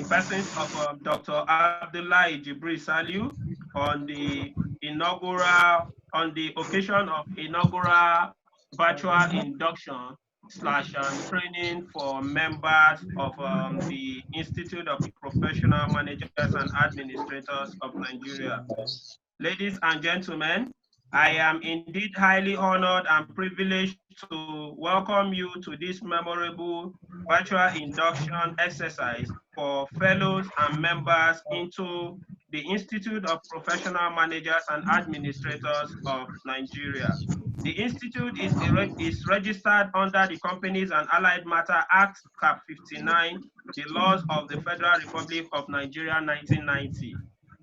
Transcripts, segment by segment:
persons of Dr. Abdullahi Jibril Saliu on the occasion of inaugural virtual induction / training for members of the Institute of Professional Managers and Administrators of Nigeria. Ladies and gentlemen, I am indeed highly honored and privileged to welcome you to this memorable virtual induction exercise for fellows and members into the Institute of Professional Managers and Administrators of Nigeria. The Institute is registered under the Companies and Allied Matter Act, Cap 59, the laws of the Federal Republic of Nigeria, 1990.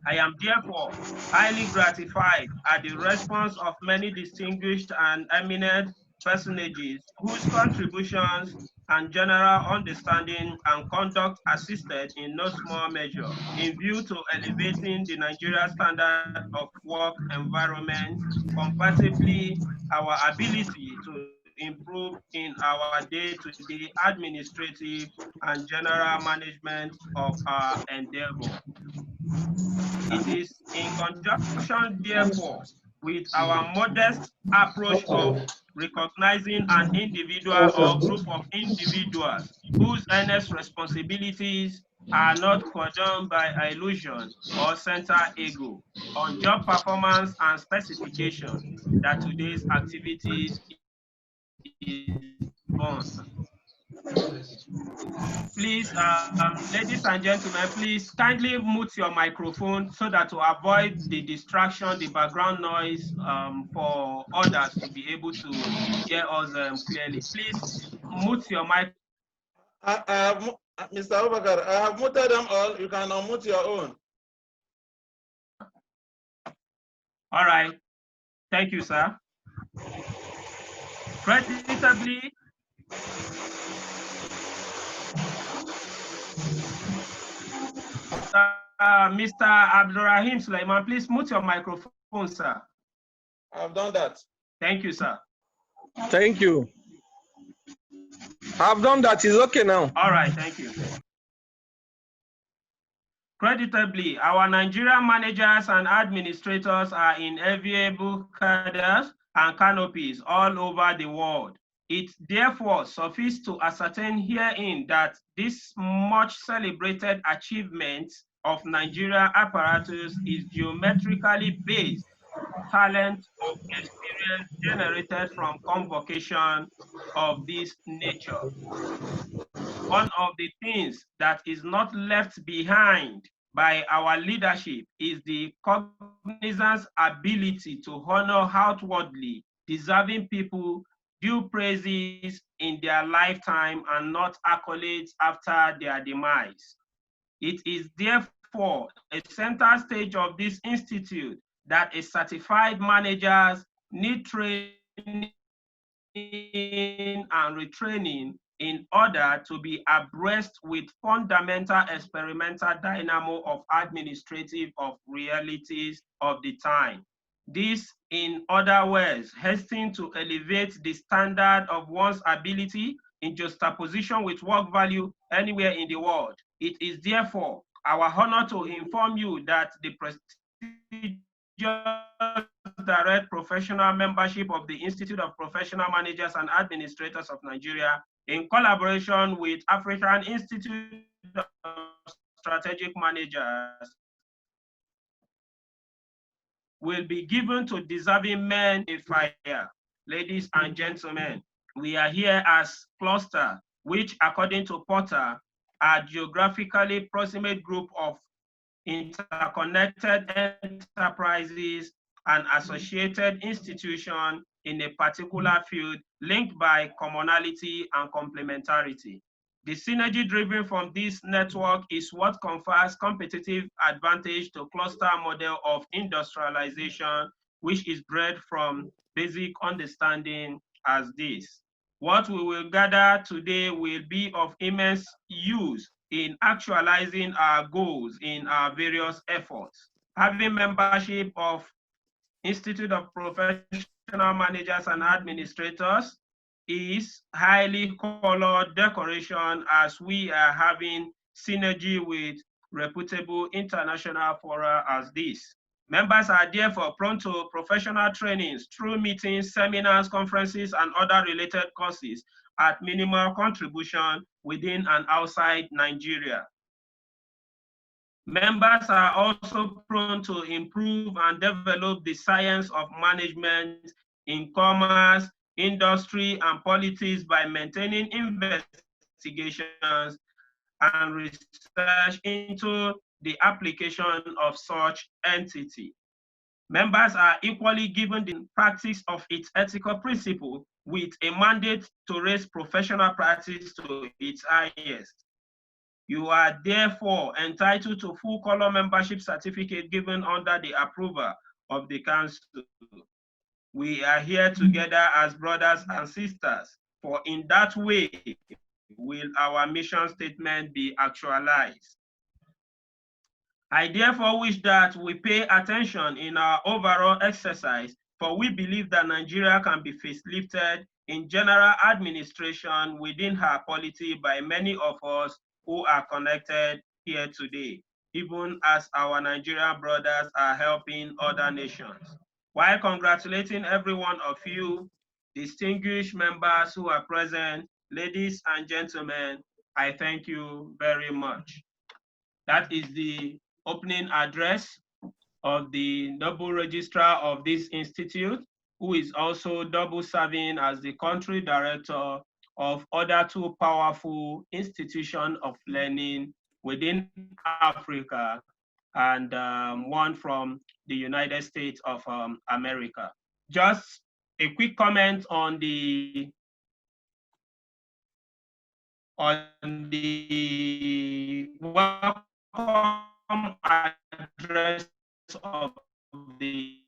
I am therefore highly gratified at the response of many distinguished and eminent personages whose contributions and general understanding and conduct assisted in no small measure in view to elevating the Nigeria standard of work environment, compatibly our ability to improve in our day-to-day administrative and general management of our endeavor. It is in conjunction, therefore, with our modest approach of recognizing an individual or group of individuals whose earnest responsibilities are not cordoned by illusion or center ego on job performance and specification that today's activities is on. Please, ladies and gentlemen, please kindly mute your microphone so that to avoid the distraction, the background noise, for others to be able to hear us clearly. Please mute your mic. Mr. Abubakar, I have muted them all. You can unmute your own. All right. Thank you, sir. Creditably, Mr. Abdurrahim Sulaiman, please mute your microphone, sir. I've done that. Thank you, sir. Thank you. I've done that. It's okay now. All right, thank you. Creditably, our Nigerian managers and administrators are in enviable cadres and canopies all over the world. It therefore suffices to ascertain herein that this much celebrated achievement of Nigeria apparatus is geometrically based talent of experience generated from convocation of this nature. One of the things that is not left behind by our leadership is the cognizance ability to honor outwardly deserving people due praises in their lifetime and not accolades after their demise. It is therefore a center stage of this institute that a certified managers need training and retraining in order to be abreast with fundamental experimental dynamo of administrative of realities of the time. This, in other words, hasten to elevate the standard of one's ability in juxtaposition with work value anywhere in the world. It is therefore our honor to inform you that the prestigious direct professional membership of the Institute of Professional Managers and Administrators of Nigeria, in collaboration with African Institute of Strategic Managers, will be given to deserving men in fire. Ladies and gentlemen, we are here as cluster, which according to Porter, are geographically proximate group of interconnected enterprises and associated institutions in a particular field linked by commonality and complementarity. The synergy driven from this network is what confers competitive advantage to cluster model of industrialization, which is bred from basic understanding as this. What we will gather today will be of immense use in actualizing our goals in our various efforts. Having membership of Institute of Professional Managers and Administrators is highly colored decoration as we are having synergy with reputable international fora as this. Members are therefore prone to professional trainings through meetings, seminars, conferences, and other related courses at minimal contribution within and outside Nigeria. Members are also prone to improve and develop the science of management in commerce, industry, and politics by maintaining investigations and research into the application of such entity. Members are equally given the practice of its ethical principle with a mandate to raise professional practice to its highest. You are therefore entitled to full color membership certificate given under the approval of the council. We are here together as brothers and sisters, for in that way will our mission statement be actualized. I therefore wish that we pay attention in our overall exercise, for we believe that Nigeria can be facelifted in general administration within her polity by many of us who are connected here today, even as our Nigerian brothers are helping other nations. While congratulating every one of you, distinguished members who are present, ladies and gentlemen, I thank you very much. That is the opening address of the double registrar of this institute, who is also double serving as the country director of other two powerful institutions of learning within Africa, and one from the United States of America. Just a quick comment on the welcome address of the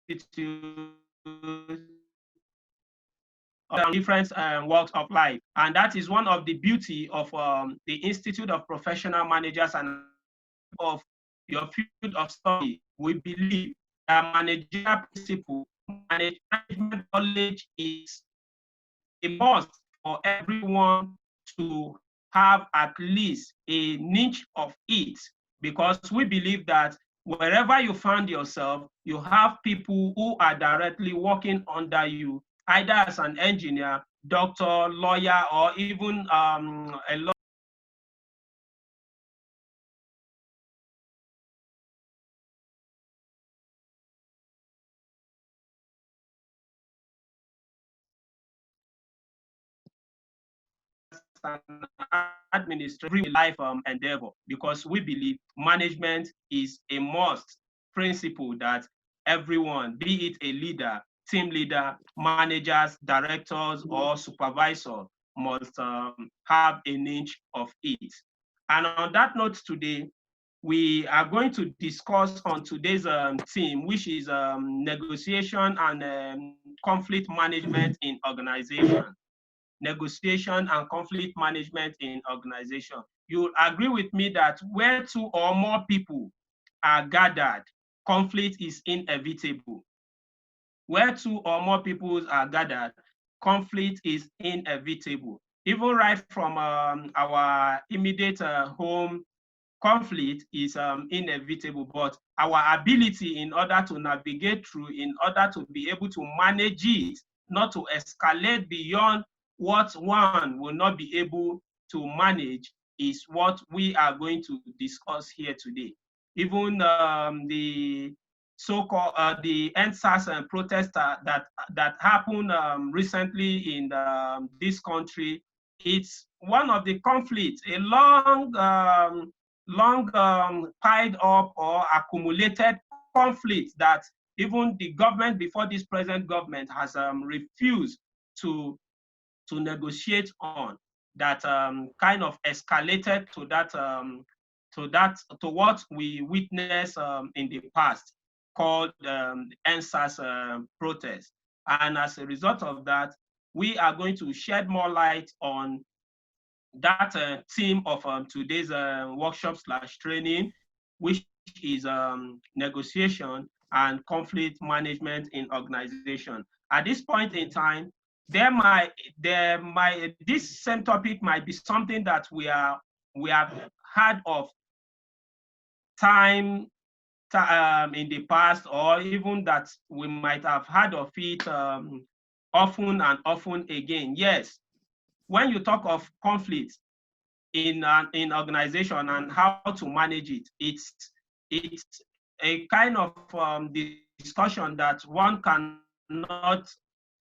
institute on different walks of life. And that is one of the beauty of the Institute of Professional Managers and of your field of study. We believe that managerial principle, management knowledge is a must for everyone to have at least a niche of it, because we believe that wherever you find yourself, you have people who are directly working under you, either as an engineer, doctor, lawyer, or even a lawyer. An administrative life endeavor, because we believe management is a must principle that everyone, be it a leader, team leader, managers, directors, or supervisor, must have a niche of it. And on that note today, we are going to discuss on today's theme, which is negotiation and conflict management in organization. Negotiation and conflict management in organization. You'll agree with me that where two or more people are gathered, conflict is inevitable. Where two or more people are gathered, conflict is inevitable. Even right from our immediate home, conflict is inevitable, but our ability in order to navigate through, in order to be able to manage it, not to escalate beyond what one will not be able to manage, is what we are going to discuss here today. Even the so-called the NSAS protest that happened recently in this country, it's one of the conflicts, a long piled up or accumulated conflict that even the government before this present government has refused to negotiate on, that kind of escalated to what we witnessed in the past, called NSAS protest. And as a result of that, we are going to shed more light on that theme of today's workshop/training, which is negotiation and conflict management in organization. At this point in time, this same topic might be something that we have heard of time in the past, or even that we might have heard of it often and often again. Yes, when you talk of conflict in organization and how to manage it, it's a kind of discussion that one cannot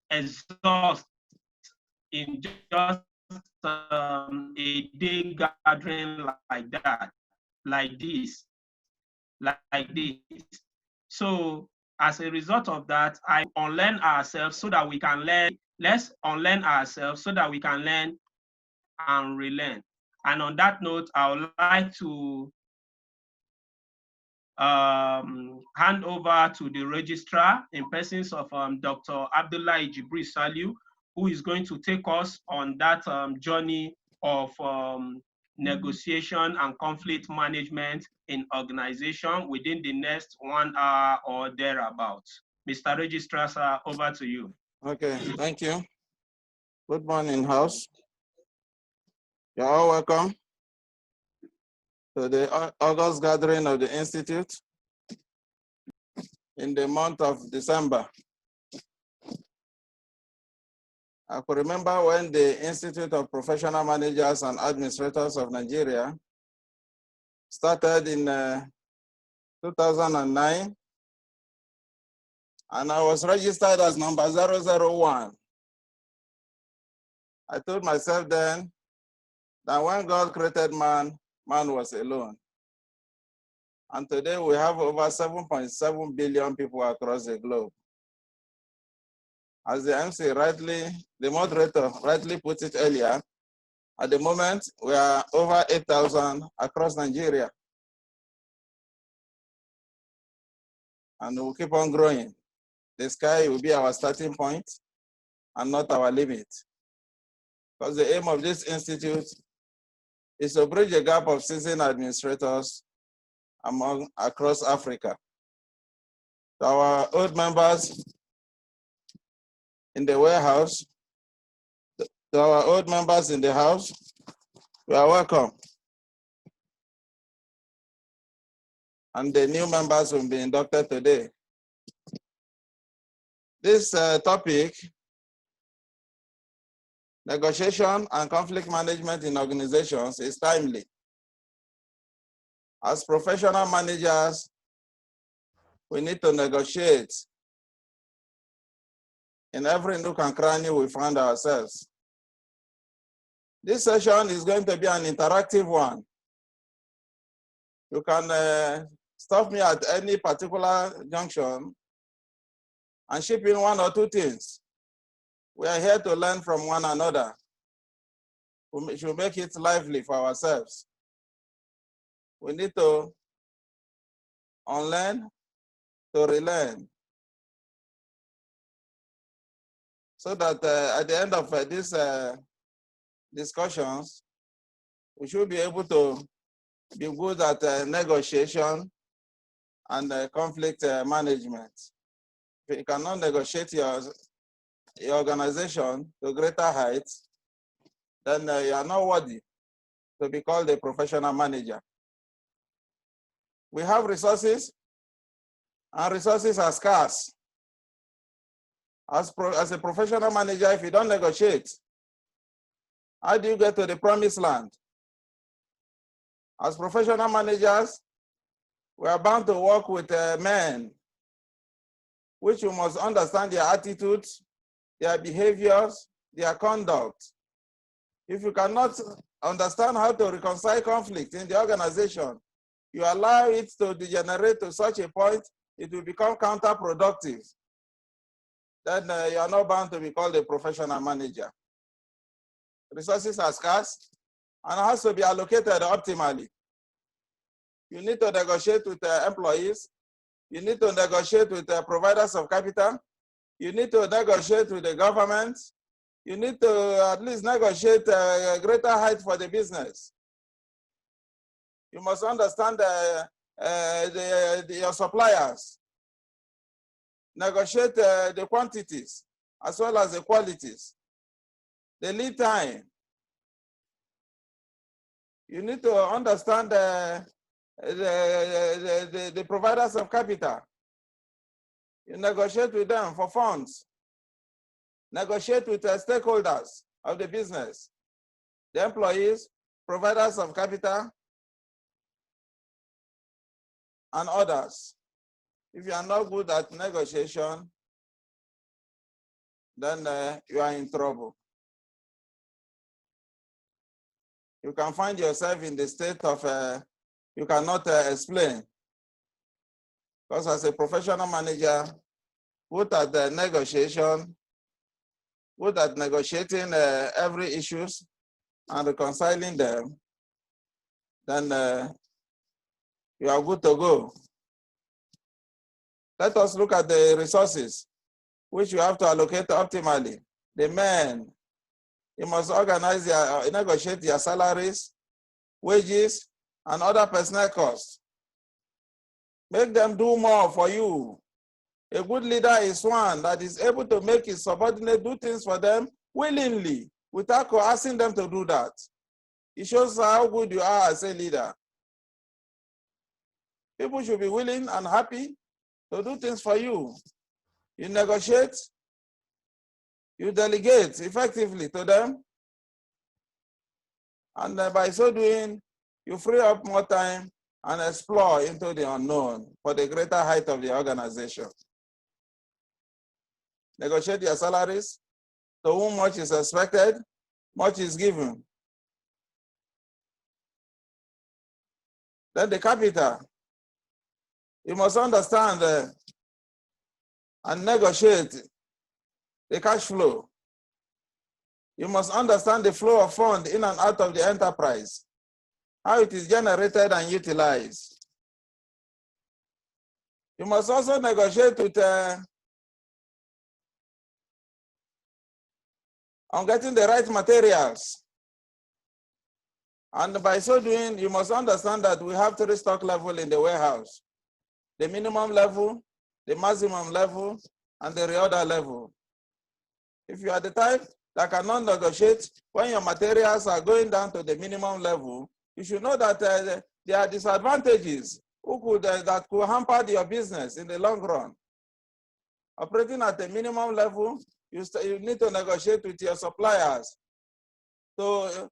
exhaust in just a day gathering like that, like this. So as a result of that, I unlearn ourselves so that we can learn. Let's unlearn ourselves so that we can learn and relearn. And on that note, I would like to hand over to the registrar in persons of Dr. Abdullah Jibril Saliu, who is going to take us on that journey of negotiation and conflict management in organization within the next 1 hour or thereabouts. Mr. Registrar, sir, over to you. Okay, thank you. Good morning, House. You're all welcome to the August gathering of the Institute in the month of December. I could remember when the Institute of Professional Managers and Administrators of Nigeria started in 2009, and I was registered as number 001. I told myself then that when God created man, man was alone. And today we have over 7.7 billion people across the globe. As the MC the moderator rightly put it earlier, at the moment we are over 8,000 across Nigeria. And we'll keep on growing. The sky will be our starting point and not our limit. Because the aim of this institute is to bridge a gap of seasoned administrators across Africa. To our old members in the warehouse, to our old members in the house, you are welcome. And the new members will be inducted today. This topic, negotiation and conflict management in organizations, is timely. As professional managers, we need to negotiate in every nook and cranny we find ourselves. This session is going to be an interactive one. You can stop me at any particular junction and chip in one or two things. We are here to learn from one another. We should make it lively for ourselves. We need to unlearn, to relearn. So that at the end of these discussions, we should be able to be good at negotiation and conflict management. If you cannot negotiate your organization to greater heights, then you are not worthy to be called a professional manager. We have resources, and resources are scarce. As a professional manager, if you don't negotiate, how do you get to the promised land? As professional managers, we are bound to work with men, which you must understand their attitudes, their behaviors, their conduct. If you cannot understand how to reconcile conflict in the organization, you allow it to degenerate to such a point, it will become counterproductive. Then you are not bound to be called a professional manager. Resources are scarce and has to be allocated optimally. You need to negotiate with employees. You need to negotiate with providers of capital. You need to negotiate with the government. You need to at least negotiate a greater height for the business. You must understand your suppliers. Negotiate the quantities. as well as the qualities, the lead time. You need to understand the providers of capital. You negotiate with them for funds. Negotiate with the stakeholders of the business, the employees, providers of capital, and others. If you are not good at negotiation, then you are in trouble. You can find yourself in the state of you cannot explain. Because as a professional manager, good at the negotiation, good at negotiating every issues and reconciling them, then you are good to go. Let us look at the resources which you have to allocate optimally. The men, you must organize your, negotiate your salaries, wages, and other personnel costs. Make them do more for you. A good leader is one that is able to make his subordinate do things for them willingly, without coercing them to do that. It shows how good you are as a leader. People should be willing and happy to do things for you. You negotiate, you delegate effectively to them, and by so doing, you free up more time and explore into the unknown for the greater height of the organization. Negotiate your salaries. To whom much is expected, much is given. Then the capital. You must understand and negotiate the cash flow. You must understand the flow of funds in and out of the enterprise, how it is generated and utilized. You must also negotiate with on getting the right materials. And by so doing, you must understand that we have 3 stock levels in the warehouse: the minimum level, the maximum level, and the reorder level. If you are the type that cannot negotiate when your materials are going down to the minimum level, you should know that there are disadvantages that could hamper your business in the long run. Operating at the minimum level, you need to negotiate with your suppliers to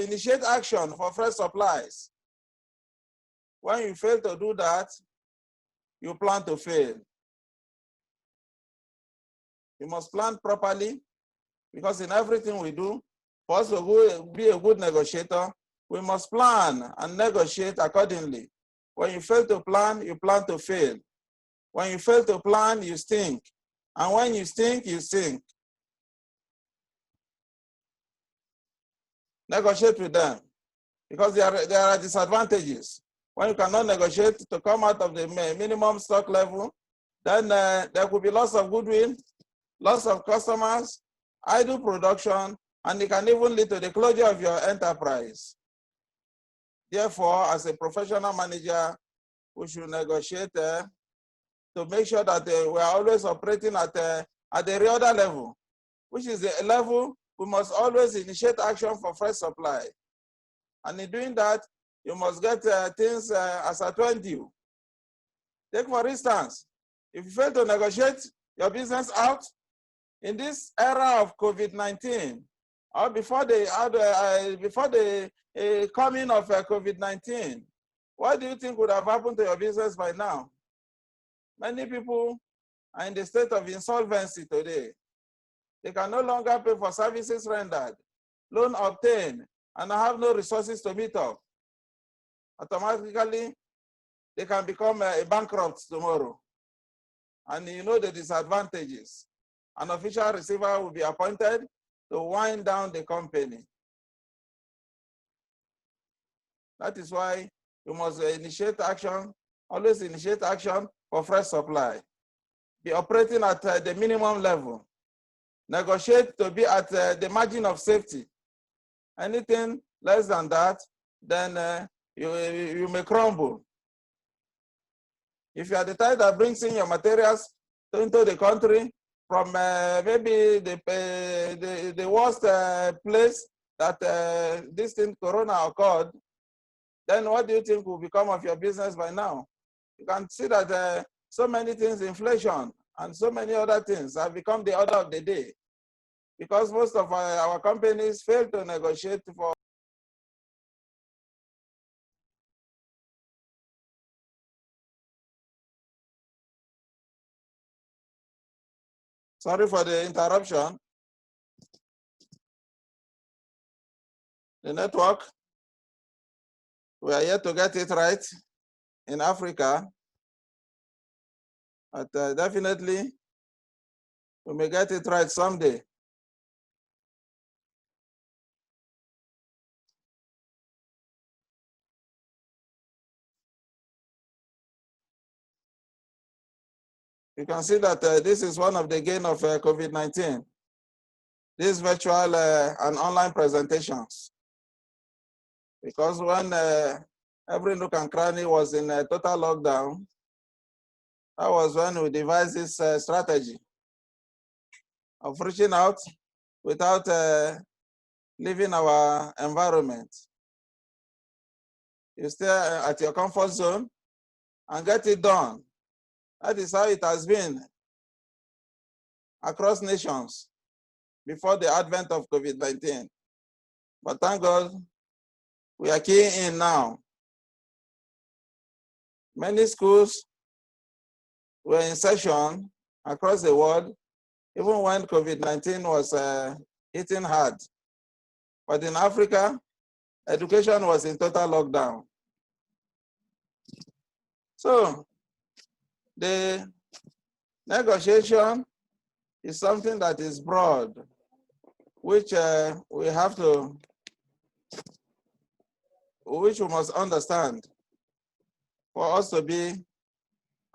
initiate action for fresh supplies. When you fail to do that, you plan to fail. You must plan properly, because in everything we do, for us to be a good negotiator, we must plan and negotiate accordingly. When you fail to plan, you plan to fail. When you fail to plan, you stink. And when you stink, you sink. Negotiate with them, because there are disadvantages. When you cannot negotiate to come out of the minimum stock level, then there could be loss of goodwill, loss of customers, idle production, and it can even lead to the closure of your enterprise. Therefore, as a professional manager, we should negotiate to make sure that we are always operating at the reorder level, which is the level we must always initiate action for fresh supply. And in doing that, you must get things as at when due. Take for instance, if you fail to negotiate your business out in this era of COVID-19, or before the coming of COVID-19, what do you think would have happened to your business by now? Many people are in the state of insolvency today. They can no longer pay for services rendered, loan obtained, and have no resources to meet up. Automatically, they can become a bankrupt tomorrow. And you know the disadvantages. An official receiver will be appointed to wind down the company. That is why you must initiate action, always initiate action for fresh supply. Be operating at the minimum level. Negotiate to be at the margin of safety. Anything less than that, then you may crumble. If you are the type that brings in your materials into the country from maybe the worst place that this thing corona occurred, then what do you think will become of your business by now? You can see that so many things, inflation and so many other things have become the order of the day because most of our companies fail to negotiate for. Sorry for the interruption. The network, we are yet to get it right in Africa, but definitely we may get it right someday. You can see that this is one of the gain of COVID-19. These virtual and online presentations. Because when every nook and cranny was in total lockdown, that was when we devised this strategy of reaching out without leaving our environment. You stay at your comfort zone and get it done. That is how it has been across nations before the advent of COVID-19. But thank God, we are keying in now. Many schools were in session across the world, even when COVID-19 was hitting hard. But in Africa, education was in total lockdown. So the negotiation is something that is broad, which we must understand for us to be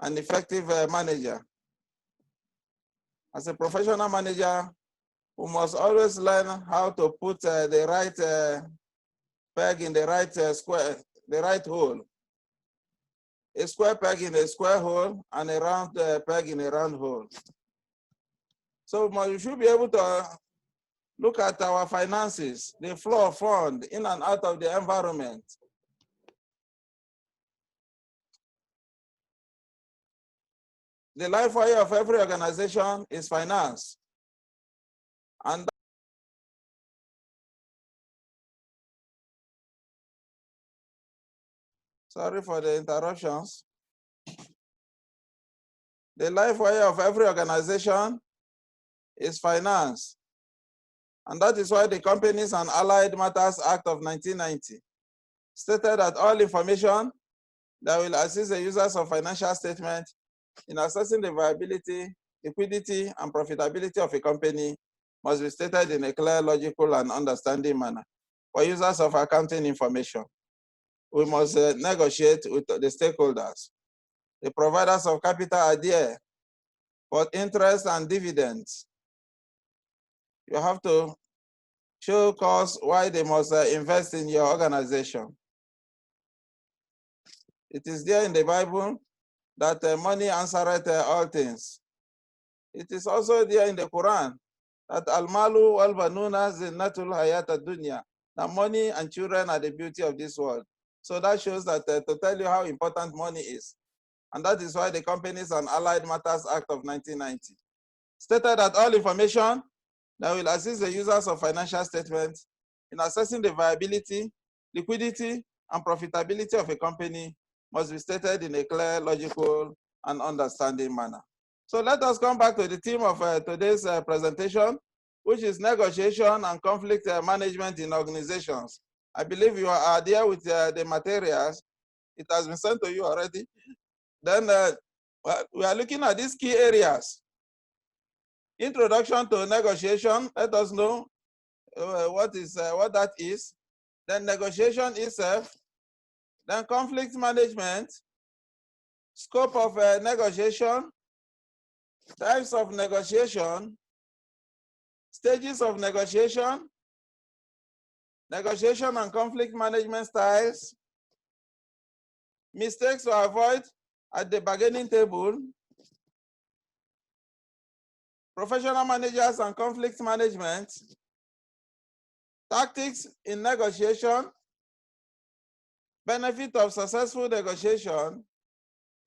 an effective manager. As a professional manager, we must always learn how to put the right peg in the right square, the right hole. A square peg in a square hole and a round peg in a round hole. So we should be able to look at our finances, the flow of fund in and out of the environment. The life wire of every organization is finance. And sorry for the interruptions. The life wire of every organization is finance. And that is why the Companies and Allied Matters Act of 1990 stated that all information that will assist the users of financial statement in assessing the viability, liquidity, and profitability of a company must be stated in a clear, logical, and understanding manner. For users of accounting information, we must negotiate with the stakeholders. The providers of capital are there for interest and dividends. You have to show cause why they must invest in your organization. It is there in the Bible that money answereth all things. It is also there in the Quran that al-malu wal-banuna zinnatul hayata dunya, that money and children are the beauty of this world. So that shows that to tell you how important money is. And that is why the Companies and Allied Matters Act of 1990 stated that all information that will assist the users of financial statements in assessing the viability, liquidity, and profitability of a company must be stated in a clear, logical, and understanding manner. So let us come back to the theme of today's presentation, which is negotiation and conflict management in organizations. I believe you are there with the materials. It has been sent to you already. Then we are looking at these key areas. Introduction to negotiation, let us know what that is. Then negotiation itself. Then conflict management, scope of negotiation, types of negotiation, stages of negotiation, negotiation and conflict management styles, mistakes to avoid at the bargaining table, professional managers and conflict management, tactics in negotiation, benefit of successful negotiation,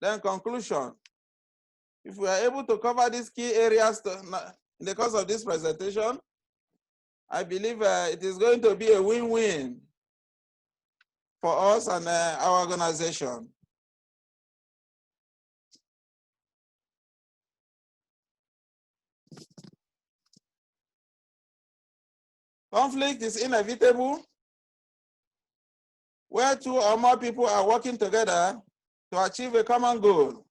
then conclusion. If we are able to cover these key areas in the course of this presentation, I believe it is going to be a win-win for us and our organization. Conflict is inevitable where two or more people are working together to achieve a common goal.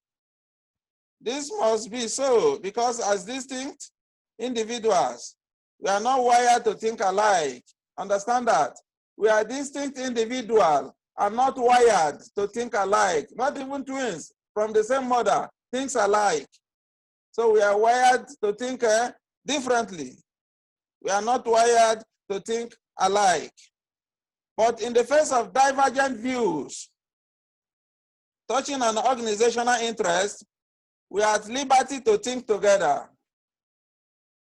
This must be so because as distinct individuals, we are not wired to think alike. Understand that. We are distinct individuals and not wired to think alike. Not even twins from the same mother thinks alike. So we are wired to think differently. We are not wired to think alike. But in the face of divergent views touching an organizational interest, we are at liberty to think together.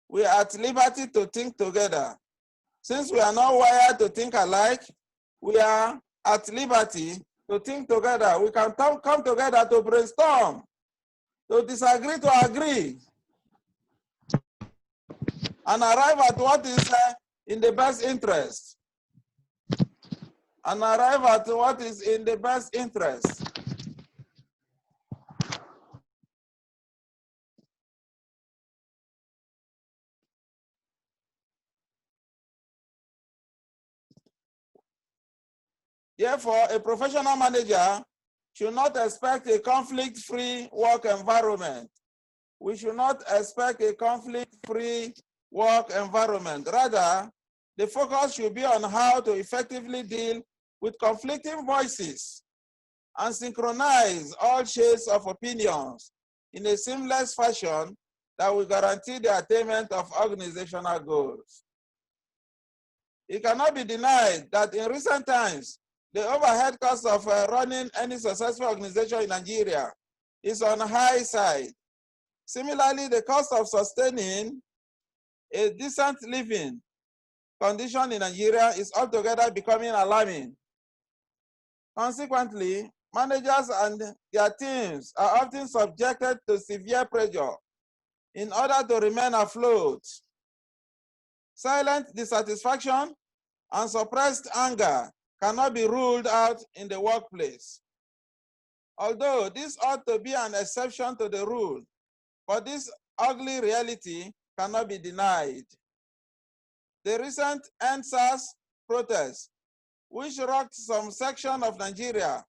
We are at liberty to think together. Since we are not wired to think alike, we are at liberty to think together. We can come together to brainstorm, to disagree, to agree, and arrive at what is in the best interest. And arrive at what is in the best interest. Therefore, a professional manager should not expect a conflict-free work environment. We should not expect a conflict-free work environment. Rather, the focus should be on how to effectively deal with conflicting voices and synchronize all shades of opinions in a seamless fashion that will guarantee the attainment of organizational goals. It cannot be denied that in recent times, the overhead cost of running any successful organization in Nigeria is on the high side. Similarly, the cost of sustaining a decent living condition in Nigeria is altogether becoming alarming. Consequently, managers and their teams are often subjected to severe pressure in order to remain afloat. Silent dissatisfaction and suppressed anger cannot be ruled out in the workplace. Although this ought to be an exception to the rule, but this ugly reality cannot be denied. The recent NSAS protests, which rocked some section of Nigeria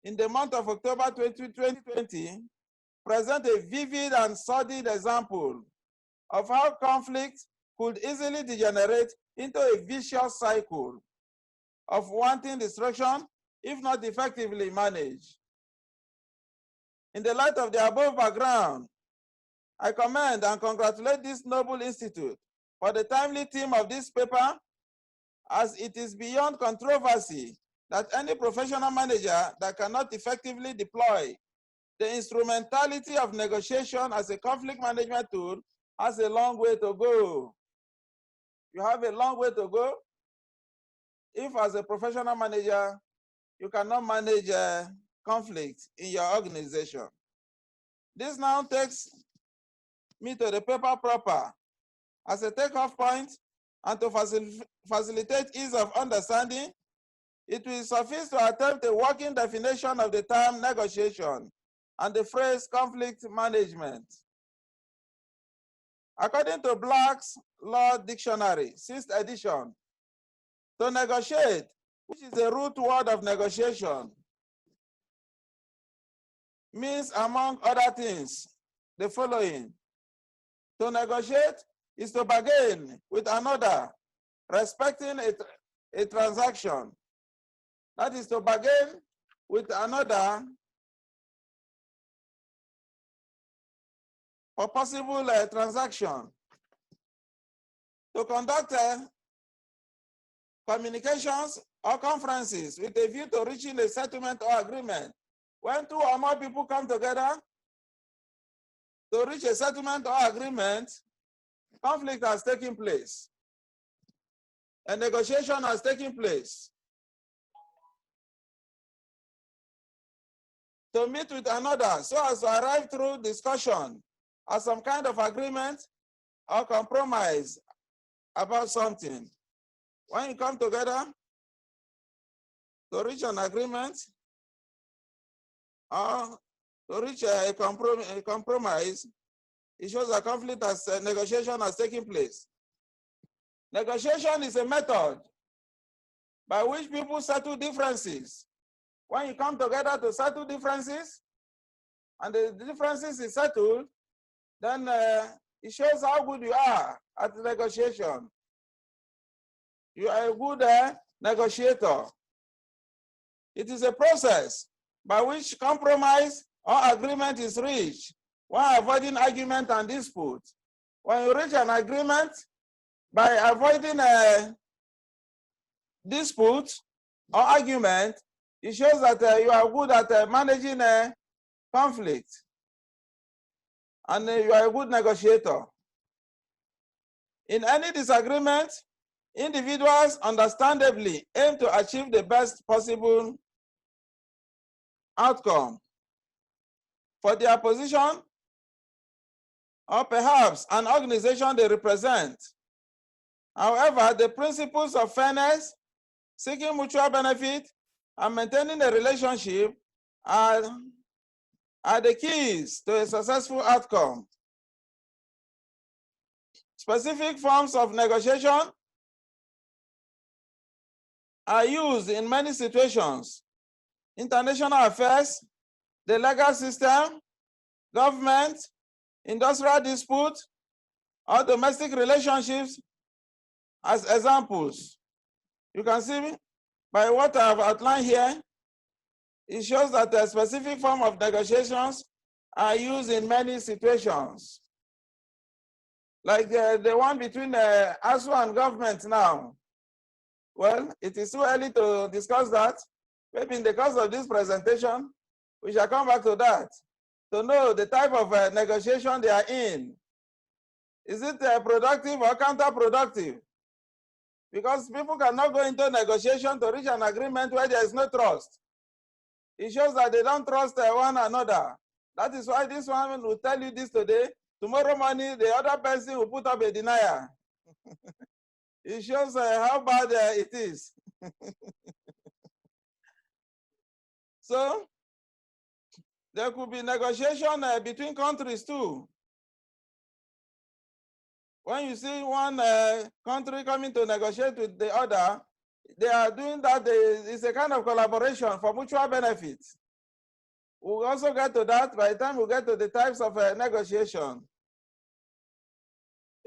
in the month of October 2020, present a vivid and sordid example of how conflict could easily degenerate into a vicious cycle of wanton destruction if not effectively managed. In the light of the above background, I commend and congratulate this noble institute for the timely theme of this paper, as it is beyond controversy that any professional manager that cannot effectively deploy the instrumentality of negotiation as a conflict management tool has a long way to go. You have a long way to go if, as a professional manager, you cannot manage conflict in your organization. This now takes me to the paper proper as a takeoff point, and to facilitate ease of understanding, it will suffice to attempt a working definition of the term negotiation and the phrase conflict management. According to Black's Law Dictionary, 6th edition, to negotiate, which is the root word of negotiation, means, among other things, the following. To negotiate is to bargain with another respecting a transaction. That is to bargain with another for possible transaction. To conduct communications or conferences with a view to reaching a settlement or agreement. When two or more people come together to reach a settlement or agreement, conflict has taken place. A negotiation has taken place. To meet with another so as to arrive through discussion or some kind of agreement or compromise about something. When you come together to reach an agreement or to reach a compromise, it shows a conflict as a negotiation has taken place. Negotiation is a method by which people settle differences. When you come together to settle differences, and the differences is settled, then it shows how good you are at the negotiation. You are a good negotiator. It is a process by which compromise or agreement is reached while avoiding argument and dispute. When you reach an agreement by avoiding a dispute or argument, it shows that you are good at managing a conflict and you are a good negotiator. In any disagreement, individuals understandably aim to achieve the best possible outcome for their position or perhaps an organization they represent. However, the principles of fairness, seeking mutual benefit, and maintaining a relationship are the keys to a successful outcome. Specific forms of negotiation are used in many situations: international affairs, the legal system, government, industrial dispute, or domestic relationships as examples. You can see by what I have outlined here, it shows that a specific form of negotiations are used in many situations. Like the one between ASU and government now. Well, it is too early to discuss that. Maybe in the course of this presentation, we shall come back to that to know the type of negotiation they are in. Is it productive or counterproductive? Because people cannot go into negotiation to reach an agreement where there is no trust. It shows that they don't trust one another. That is why this one will tell you this today. Tomorrow morning, the other person will put up a denier. It shows how bad it is. So, there could be negotiation between countries too. When you see one country coming to negotiate with the other, they are doing that. It's a kind of collaboration for mutual benefit. We'll also get to that by the time we get to the types of negotiation.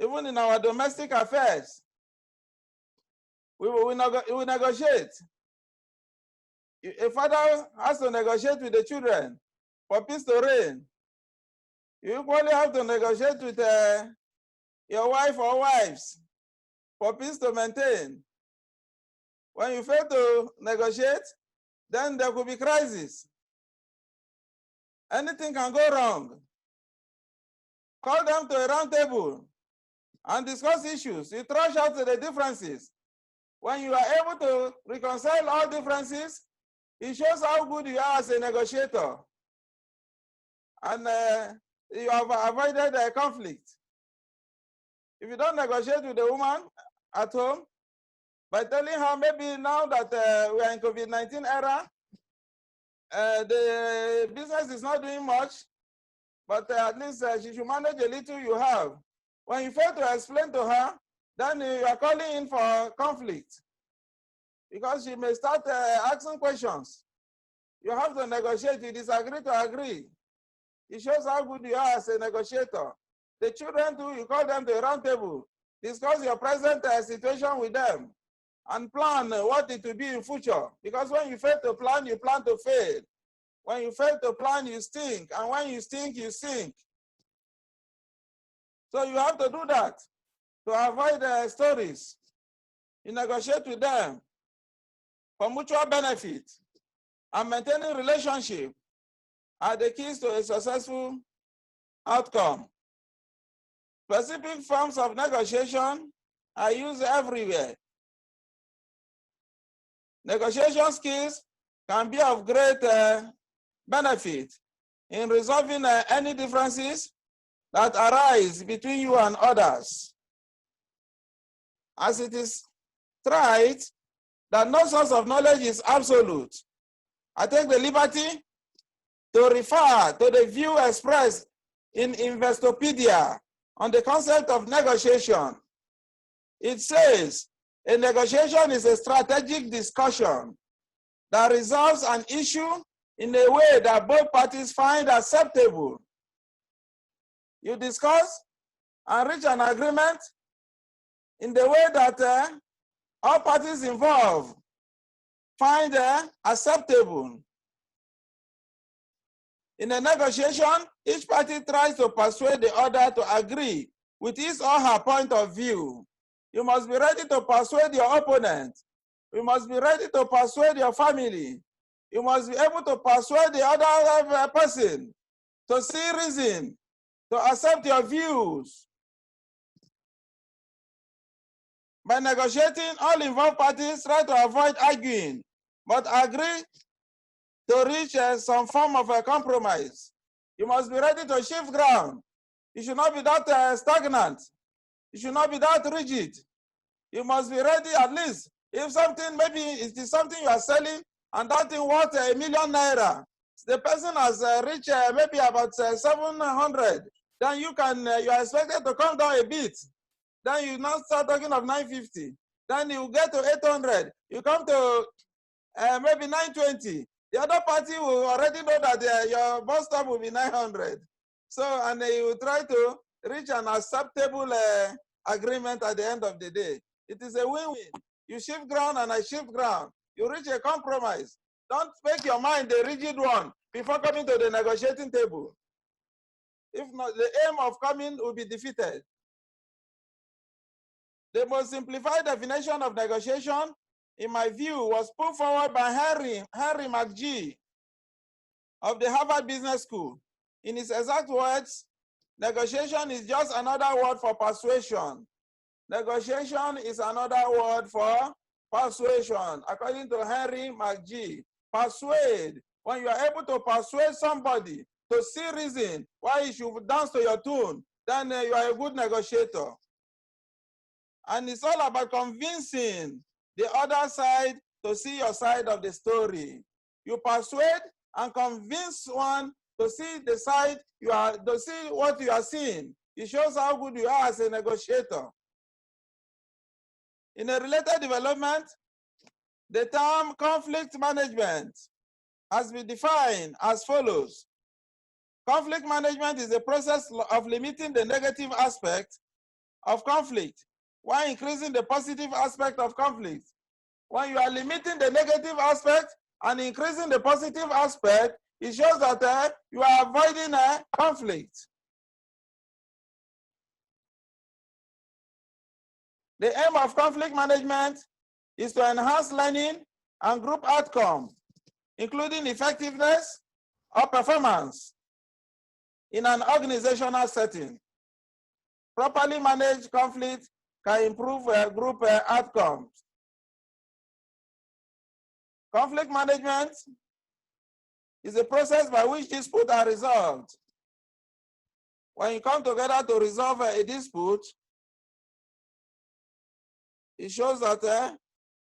Even in our domestic affairs, we will negotiate. A father has to negotiate with the children for peace to reign. You equally have to negotiate with your wife or wives for peace to maintain. When you fail to negotiate, then there could be crisis. Anything can go wrong. Call them to a round table and discuss issues. You thrash out the differences. When you are able to reconcile all differences, it shows how good you are as a negotiator. And you have avoided a conflict. If you don't negotiate with the woman at home, by telling her maybe now that we are in COVID-19 era, the business is not doing much, but at least she should manage a little you have. When you fail to explain to her, then you are calling in for conflict because she may start asking questions. You have to negotiate. You disagree to agree. It shows how good you are as a negotiator. The children too, you call them to a round table, discuss your present situation with them, and plan what it will be in future. Because when you fail to plan, you plan to fail. When you fail to plan, you stink. And when you stink, you sink. So you have to do that to avoid stories. You negotiate with them for mutual benefit, and maintaining relationship are the keys to a successful outcome. Specific forms of negotiation are used everywhere. Negotiation skills can be of great benefit in resolving any differences that arise between you and others. As it is tried that no source of knowledge is absolute, I take the liberty to refer to the view expressed in Investopedia on the concept of negotiation. It says, a negotiation is a strategic discussion that resolves an issue in a way that both parties find acceptable. You discuss and reach an agreement in the way that all parties involved find acceptable. In a negotiation, each party tries to persuade the other to agree with his or her point of view. You must be ready to persuade your opponent. You must be ready to persuade your family. You must be able to persuade the other person to see reason, to accept your views. By negotiating, all involved parties try to avoid arguing, but agree to reach some form of a compromise. You must be ready to shift ground. You should not be that stagnant. You should not be that rigid. You must be ready at least. If something, maybe it is something you are selling and that thing worth ₦1 million, the person has reached maybe about 700, then you are expected to come down a bit. Then you now start talking of 950. Then you get to 800. You come to maybe 920. The other party will already know that your bus stop will be 900. So, and you will try to reach an acceptable agreement at the end of the day. It is a win-win. You shift ground and I shift ground. You reach a compromise. Don't make your mind the rigid one before coming to the negotiating table. If not, the aim of coming will be defeated. The most simplified definition of negotiation, in my view, was put forward by Henry McGee of the Harvard Business School. In his exact words, negotiation is just another word for persuasion. Negotiation is another word for persuasion, according to Henry McGee. Persuade, when you are able to persuade somebody to see reason why he should dance to your tune, then you are a good negotiator. And it's all about convincing the other side to see your side of the story. You persuade and convince one to see the side to see what you are seeing. It shows how good you are as a negotiator. In a related development, the term conflict management has been defined as follows. Conflict management is the process of limiting the negative aspect of conflict while increasing the positive aspect of conflict. When you are limiting the negative aspect and increasing the positive aspect, it shows that you are avoiding a conflict. The aim of conflict management is to enhance learning and group outcome, including effectiveness or performance in an organizational setting. Properly managed conflict can improve group outcomes. Conflict management is a process by which disputes are resolved. When you come together to resolve a dispute, it shows that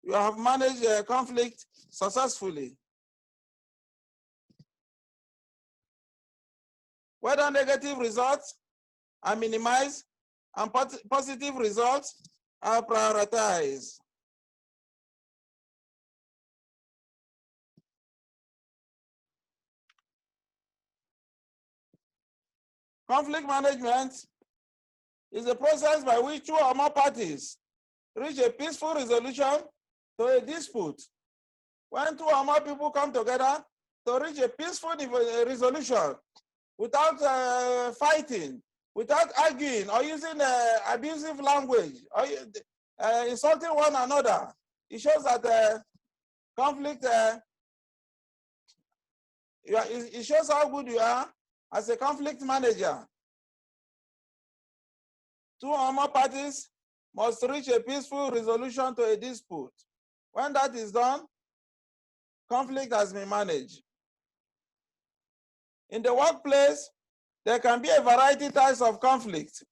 you have managed a conflict successfully. Whether negative results are minimized and positive results are prioritized. Conflict management is a process by which two or more parties reach a peaceful resolution to a dispute. When two or more people come together to reach a peaceful resolution without fighting, without arguing or using abusive language or insulting one another, it shows that conflict, it shows how good you are as a conflict manager. two or more parties must reach a peaceful resolution to a dispute. When that is done, conflict has been managed. In the workplace, there can be a variety of types of conflict.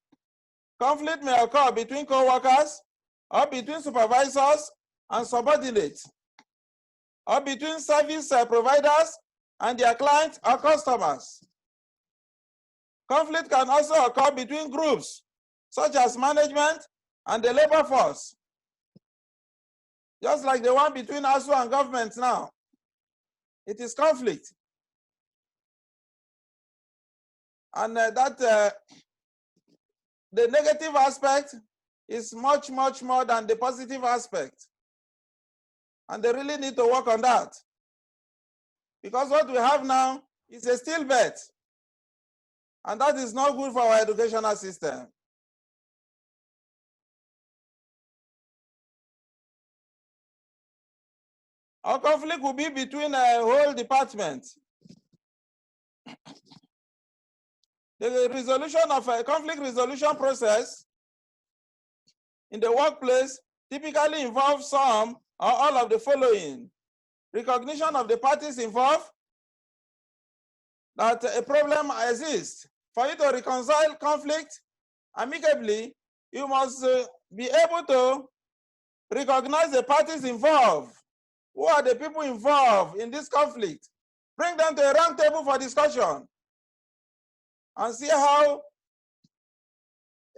Conflict may occur between co-workers, or between supervisors and subordinates, or between service providers and their clients or customers. Conflict can also occur between groups, such as management and the labor force, just like the one between ASU and government now. It is conflict. And the negative aspect is much, much more than the positive aspect. And they really need to work on that. Because what we have now is a still bet. And that is not good for our educational system. Our conflict will be between a whole department. The resolution of a conflict resolution process in the workplace typically involves some or all of the following: recognition of the parties involved, that a problem exists. For you to reconcile conflict amicably, you must be able to recognize the parties involved. Who are the people involved in this conflict? Bring them to a round table for discussion and see how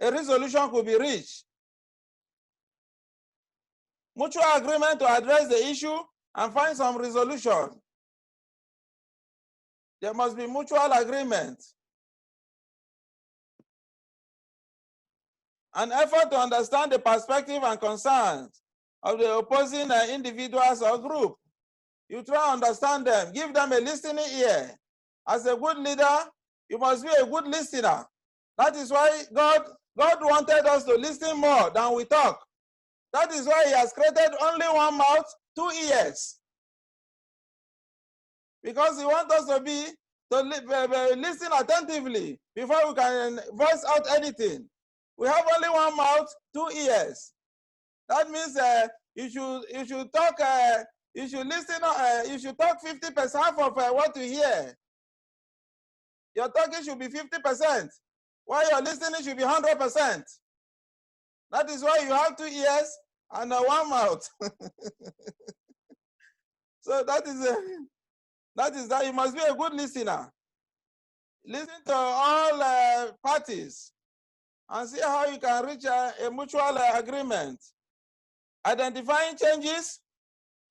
a resolution could be reached. Mutual agreement to address the issue and find some resolution. There must be mutual agreement. An effort to understand the perspective and concerns of the opposing individuals or group. You try to understand them, give them a listening ear. As a good leader, you must be a good listener. That is why God wanted us to listen more than we talk. That is why he has created only one mouth, 2 ears. Because he wants us to listen attentively before we can voice out anything. We have only one mouth, 2 ears. That means you should talk. You should listen. You should talk 50% of what you hear. Your talking should be 50%, while your listening should be 100%. That is why you have 2 ears and 1 mouth. So that is that. You must be a good listener. Listen to all parties and see how you can reach a mutual agreement. Identifying changes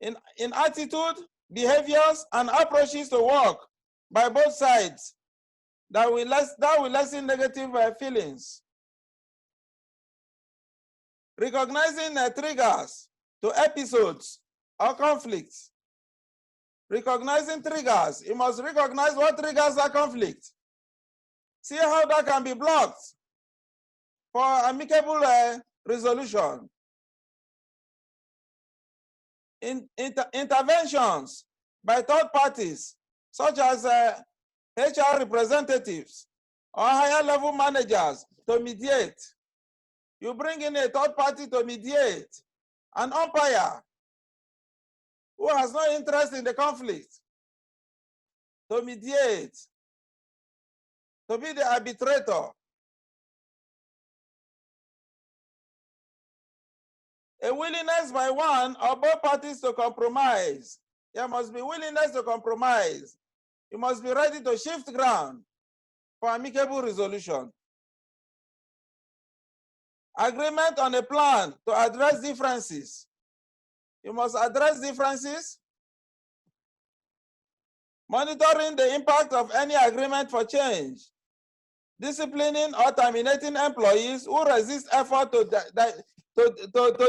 in attitude, behaviors, and approaches to work by both sides that will lessen negative feelings. Recognizing triggers to episodes or conflicts. Recognizing triggers. You must recognize what triggers a conflict. See how that can be blocked for amicable resolution. Interventions by third parties, such as HR representatives or higher level managers to mediate. You bring in a third party to mediate, an umpire who has no interest in the conflict, to mediate, to be the arbitrator. A willingness by one or both parties to compromise. There must be willingness to compromise. You must be ready to shift ground for amicable resolution. Agreement on a plan to address differences. You must address differences. Monitoring the impact of any agreement for change. Disciplining or terminating employees who resist effort to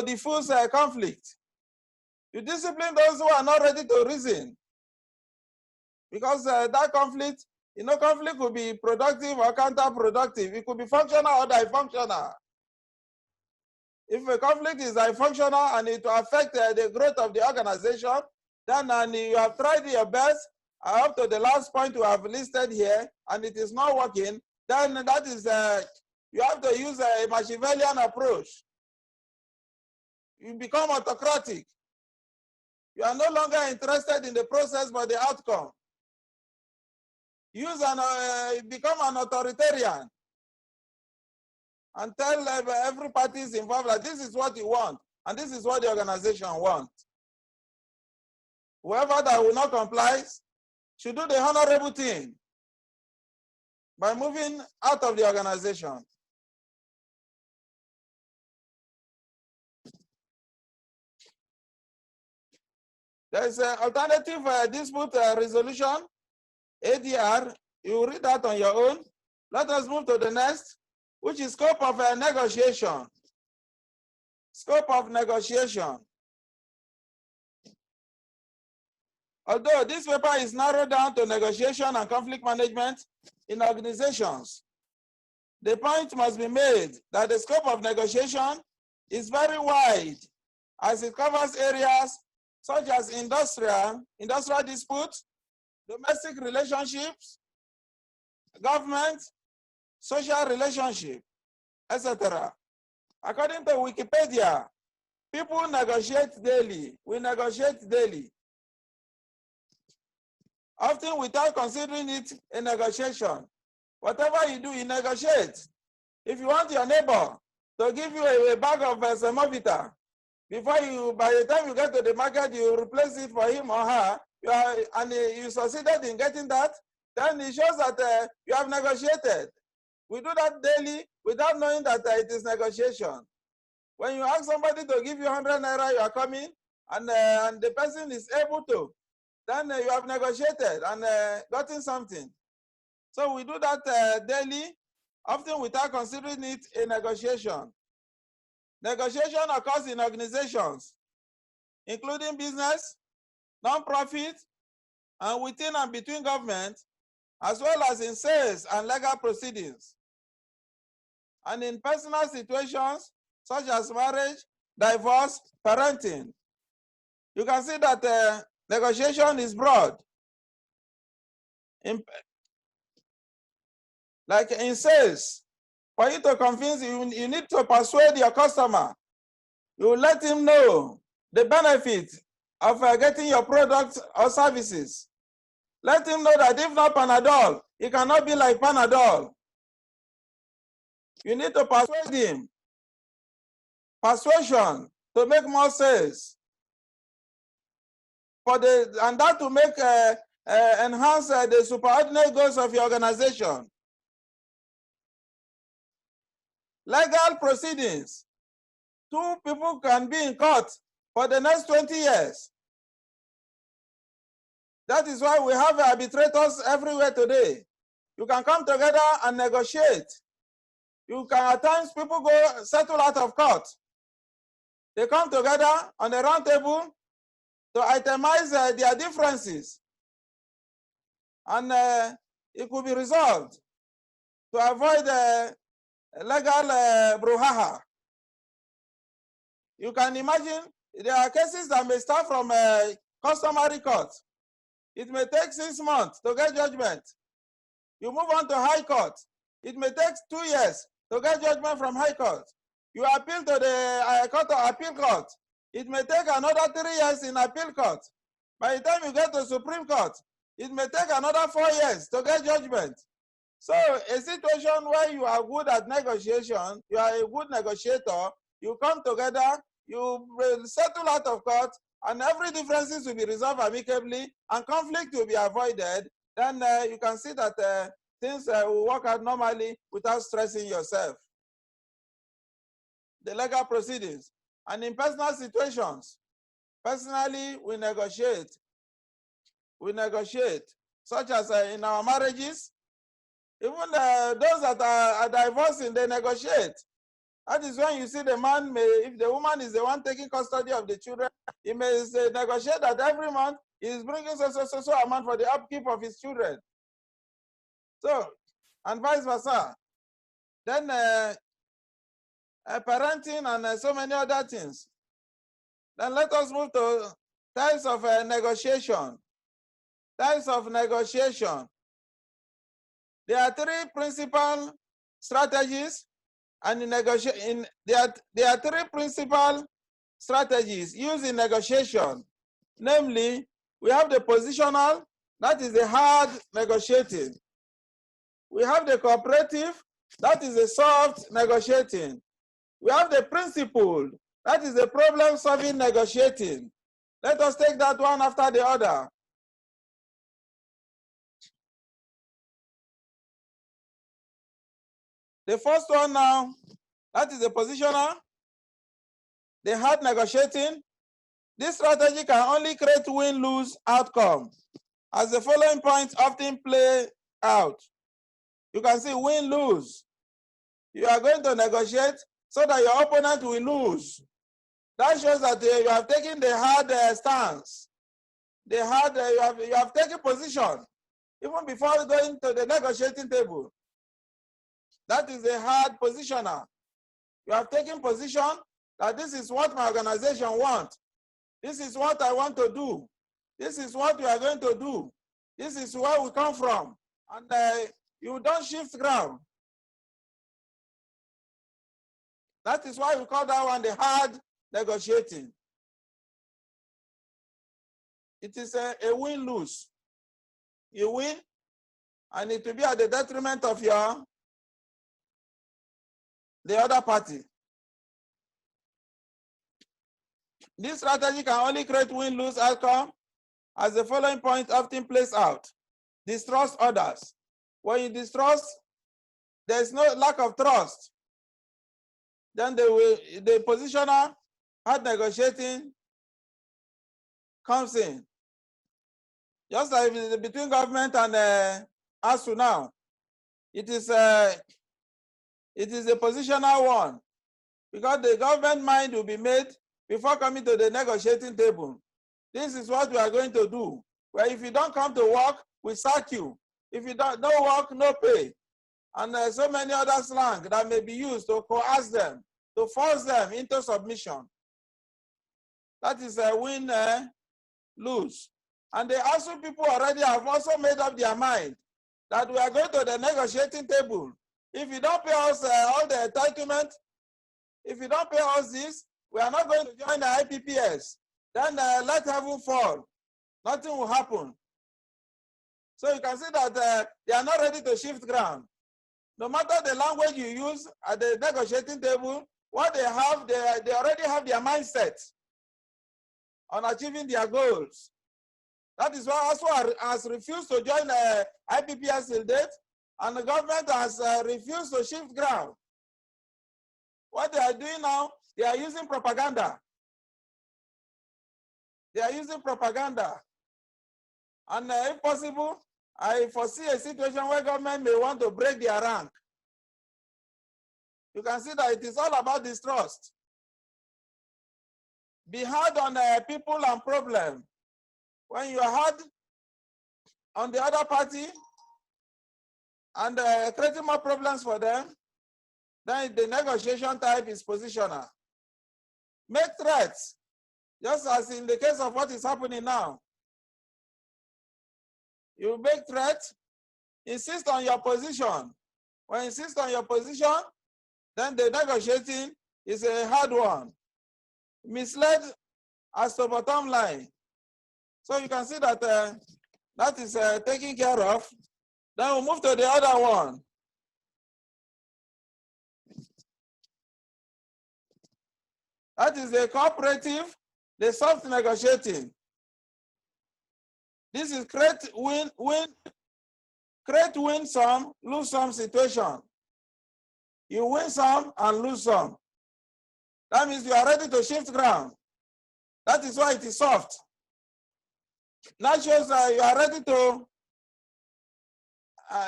diffuse conflict. You discipline those who are not ready to reason. Because that conflict, conflict could be productive or counterproductive. It could be functional or dysfunctional. If a conflict is dysfunctional and it will affect the growth of the organization, then you have tried your best up to the last point you have listed here, and it is not working, then that is, You have to use a Machiavellian approach. You become autocratic. You are no longer interested in the process but the outcome. Become an authoritarian and tell every party is involved that this is what you want and this is what the organization wants. Whoever that will not comply should do the honorable thing by moving out of the organization. There is an alternative dispute resolution, ADR. You will read that on your own. Let us move to the next, which is scope of negotiation. Scope of negotiation. Although this paper is narrowed down to negotiation and conflict management in organizations, the point must be made that the scope of negotiation is very wide as it covers areas such as industrial disputes, domestic relationships, government, social relationship, etc. According to Wikipedia, people negotiate daily. We negotiate daily, often without considering it a negotiation. Whatever you do, you negotiate. If you want your neighbor to give you a bag of semovita, by the time you get to the market, you replace it for him or her, you succeeded in getting that, then it shows that you have negotiated. We do that daily without knowing that it is negotiation. When you ask somebody to give you 100 naira, you are coming, and the person is able to, then you have negotiated and gotten something. So we do that daily, often without considering it a negotiation. Negotiation occurs in organizations, including business, non-profit, and within and between government, as well as in sales and legal proceedings. And in personal situations, such as marriage, divorce, parenting. You can see that negotiation is broad. Like in sales, for you to convince, you need to persuade your customer. You let him know the benefit of getting your products or services. Let him know that if not Panadol, it cannot be like Panadol. You need to persuade him. Persuasion to make more sales. And that to make enhance the superordinate goals of your organization. Legal proceedings. Two people can be in court for the next 20 years. That is why we have arbitrators everywhere today. You can come together and negotiate. You can, at times, people go settle out of court. They come together on the round table to itemize their differences. And it could be resolved to avoid legal brouhaha. You can imagine there are cases that may start from customary court. It may take 6 months to get judgment. You move on to high court. It may take 2 years to get judgment from high court. You appeal to the court of appeal court. It may take another 3 years in appeal court. By the time you get to Supreme Court, it may take another 4 years to get judgment. So a situation where you are good at negotiation, you are a good negotiator, you come together, you will settle out of court, and every differences will be resolved amicably, and conflict will be avoided, then you can see that things will work out normally without stressing yourself. The legal proceedings. And in personal situations, personally, we negotiate. We negotiate, such as in our marriages. Even those that are divorcing, they negotiate. That is when you see the man may, if the woman is the one taking custody of the children, he may negotiate that every month he is bringing so amount for the upkeep of his children. So, and vice versa. Then parenting and so many other things. Then let us move to types of negotiation. Types of negotiation. There are 3 principal strategies And there are three principal strategies used in negotiation. Namely, we have the positional, that is the hard negotiating. We have the cooperative, that is the soft negotiating. We have the principled, that is the problem-solving negotiating. Let us take that one after the other. The first one now, that is the positional, the hard negotiating. This strategy can only create win-lose outcome, as the following points often play out. You can see win-lose. You are going to negotiate so that your opponent will lose. That shows that you have taken the hard stance. You have taken position even before going to the negotiating table. That is the hard positioner. You have taken position that this is what my organization wants. This is what I want to do. This is what we are going to do. This is where we come from. And you don't shift ground. That is why we call that one the hard negotiating. It is a win-lose. You win, and it will be at the detriment of the other party. This strategy can only create win-lose outcome, as the following point often plays out. Distrust others. When you distrust, there is no lack of trust. Then the positioner, hard negotiating, comes in. Just like between government and ASU now, it is a positional one, because the government mind will be made before coming to the negotiating table. This is what we are going to do. Well, if you don't come to work, we sack you. If you don't, no work, no pay. And so many other slang that may be used to coerce them, to force them into submission. That is a win-lose. And the ASU people already have also made up their mind that we are going to the negotiating table. If you don't pay us all the entitlement, if you don't pay us this, we are not going to join the IPPS. Then let heaven fall. Nothing will happen. So you can see that they are not ready to shift ground. No matter the language you use at the negotiating table, what they have, they already have their mindset on achieving their goals. That is why ASU has refused to join the IPPS till date, and the government has refused to shift ground. What they are doing now, they are using propaganda. They are using propaganda. And if possible, I foresee a situation where government may want to break their rank. You can see that it is all about distrust. Be hard on people and problem. When you are hard on the other party and creating more problems for them, then the negotiation type is positional. Make threats, just as in the case of what is happening now. You make threats, insist on your position. When you insist on your position, then the negotiating is a hard one. Misled as to bottom line. So you can see that that is taken care of. Then we'll move to the other one. That is the cooperative, the soft negotiating. This is create win some, lose some situation. You win some and lose some. That means you are ready to shift ground. That is why it is soft. That shows you are ready to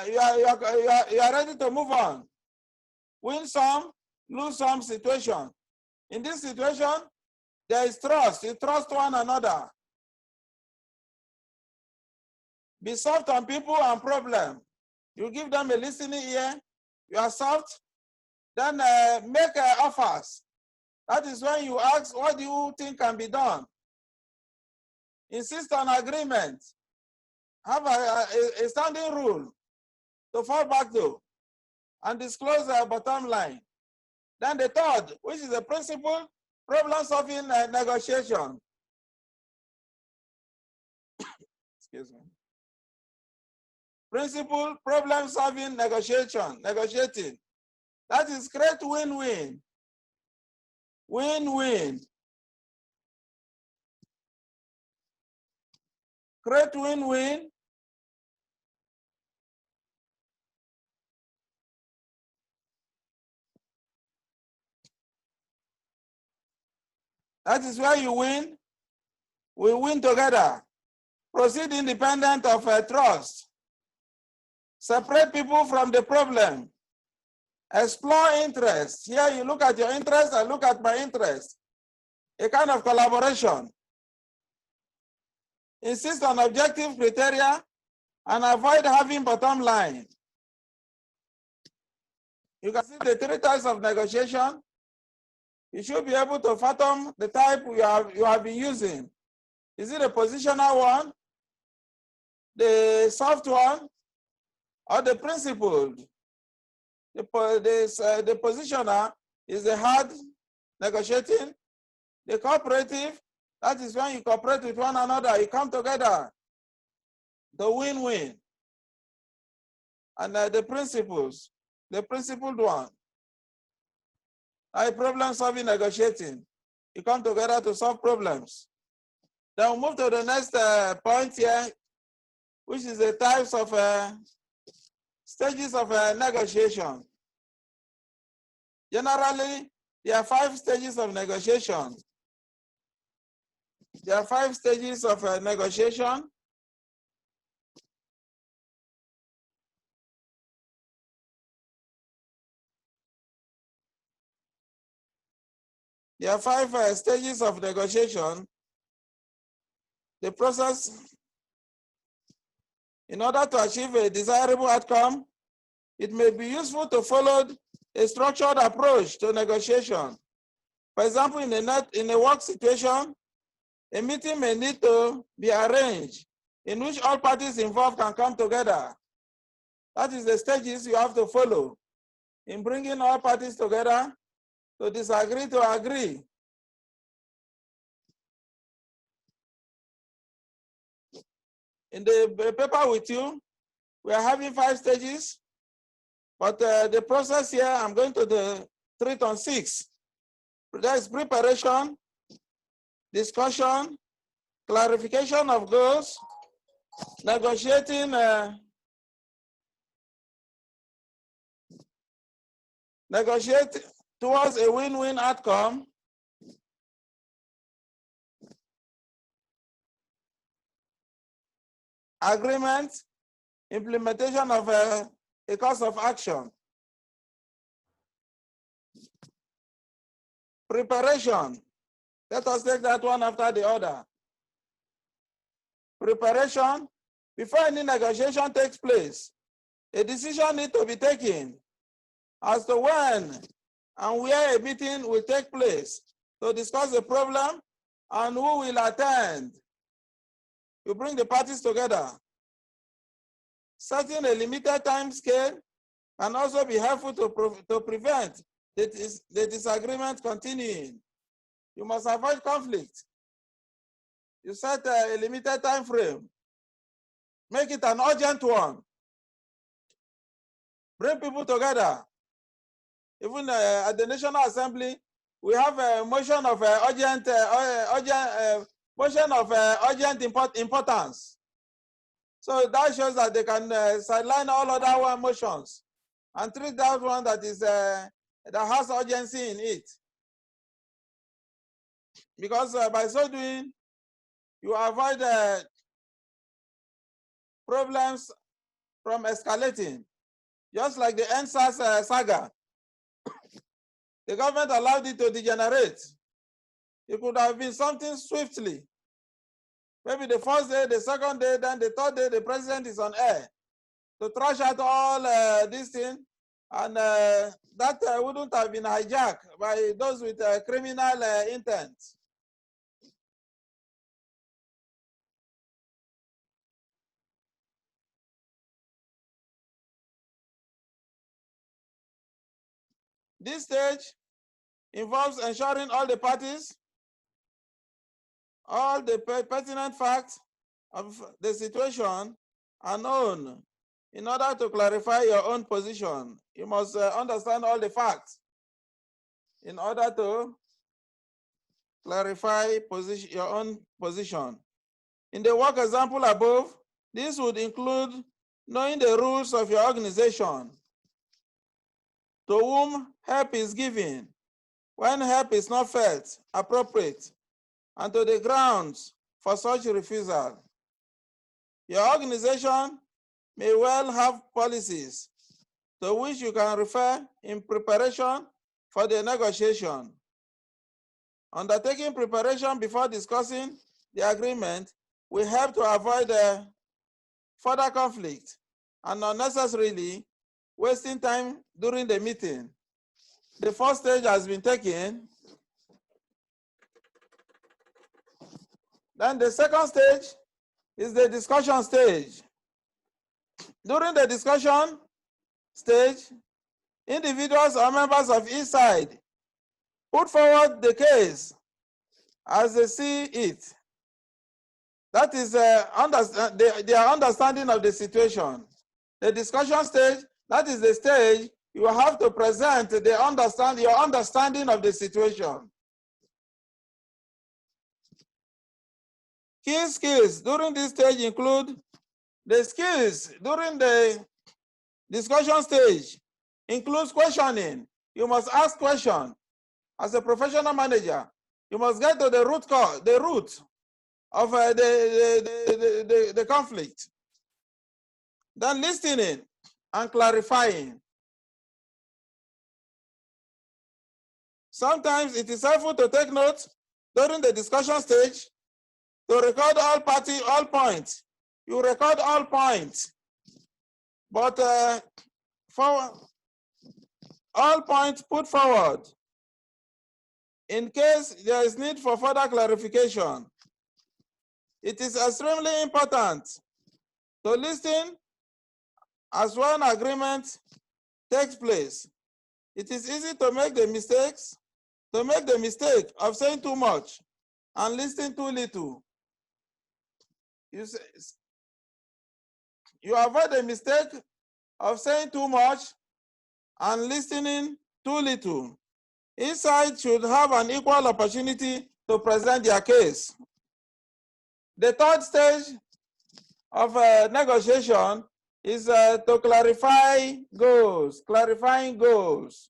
you are ready to move on. Win some, lose some situation. In this situation, there is trust. You trust one another. Be soft on people and problem. You give them a listening ear. You are soft. Then make offers. That is when you ask, what do you think can be done? Insist on agreement. Have a standing rule to fall back to and disclose the bottom line. Then the third, which is the principle problem-solving negotiation. Excuse me. Principle problem-solving negotiating. That is create win-win. Win-win. Create win-win. That is where you win. We win together. Proceed independent of trust. Separate people from the problem. Explore interest. Here you look at your interest, I look at my interest. A kind of collaboration. Insist on objective criteria and avoid having bottom line. You can see the three types of negotiation. You should be able to fathom the type you have been using. Is it a positional one, the soft one, or the principled? The positioner is the hard negotiating. The cooperative, that is when you cooperate with one another, you come together. The win-win. And the principles, the principled one. Problem-solving negotiating. You come together to solve problems. Then we'll move to the next point here, which is the types of stages of negotiation. Generally, there are 5 stages of negotiation. There are 5 stages of negotiation. There are 5 stages of negotiation. The process, in order to achieve a desirable outcome, it may be useful to follow a structured approach to negotiation. For example, in a work situation, a meeting may need to be arranged in which all parties involved can come together. That is the stages you have to follow in bringing all parties together to disagree to agree. In the paper with you, we are having 5 stages, but the process here, I'm going to treat on 6. There is preparation, discussion, clarification of goals, negotiating, negotiate towards a win-win outcome, agreement, implementation of a course of action. Preparation. Let us take that one after the other. Preparation. Before any negotiation takes place, a decision needs to be taken as to when and where a meeting will take place to discuss the problem and who will attend. You bring the parties together. Setting a limited time scale can also be helpful to prevent the disagreement continuing. You must avoid conflict. You set a limited time frame. Make it an urgent one. Bring people together. Even at the National Assembly, we have a motion of urgent importance. So that shows that they can sideline all other motions and treat that one that is that has urgency in it. Because by so doing, you avoid problems from escalating. Just like the NSAS saga, the government allowed it to degenerate. It could have been something swiftly. Maybe the first day, the second day, then the third day, the president is on air to trash out all these things, and that wouldn't have been hijacked by those with criminal intent. This stage involves ensuring all the parties, all the pertinent facts of the situation are known. In order to clarify your own position, you must understand all the facts in order to clarify your own position. In the work example above, this would include knowing the rules of your organization, to whom help is given, when help is not felt appropriate, and to the grounds for such refusal. Your organization may well have policies to which you can refer in preparation for the negotiation. Undertaking preparation before discussing the agreement will help to avoid further conflict and unnecessarily wasting time during the meeting. The first stage has been taken. Then the second stage is the discussion stage. During the discussion stage, individuals or members of each side put forward the case as they see it. That is their understanding of the situation. The discussion stage, that is the stage you have to present your understanding of the situation. Key skills during this stage include the skills during the discussion stage includes questioning. You must ask questions. As a professional manager, you must get to the root of the conflict. Then listening and clarifying. Sometimes it is helpful to take notes during the discussion stage to record all points. You record all points, but for all points put forward in case there is need for further clarification. It is extremely important to listen as when agreement takes place. It is easy to make the mistake of saying too much and listening too little. You avoid the mistake of saying too much and listening too little. Each side should have an equal opportunity to present their case. The third stage of negotiation is to clarify goals, clarifying goals.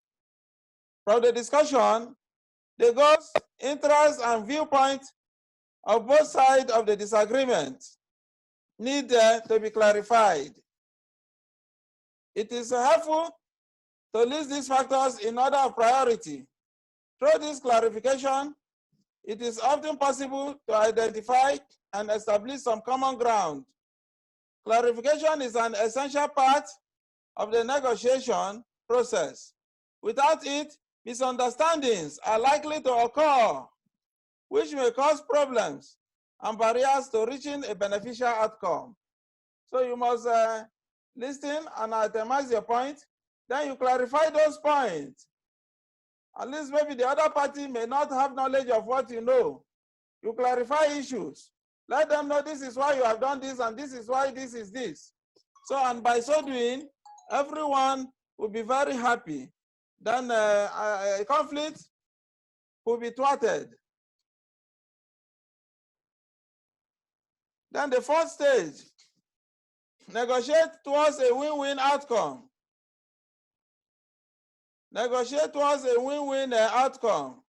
From the discussion, the goals, interests, and viewpoints of both sides of the disagreement need to be clarified. It is helpful to list these factors in order of priority. Through this clarification, it is often possible to identify and establish some common ground. Clarification is an essential part of the negotiation process. Without it, misunderstandings are likely to occur, which may cause problems and barriers to reaching a beneficial outcome. So you must listen and itemize your point, then you clarify those points. At least maybe the other party may not have knowledge of what you know. You clarify issues. Let them know this is why you have done this and this is why this is this. So, and by so doing, everyone will be very happy. Then a conflict will be thwarted. Then the fourth stage, negotiate towards a win-win outcome. Negotiate towards a win-win outcome.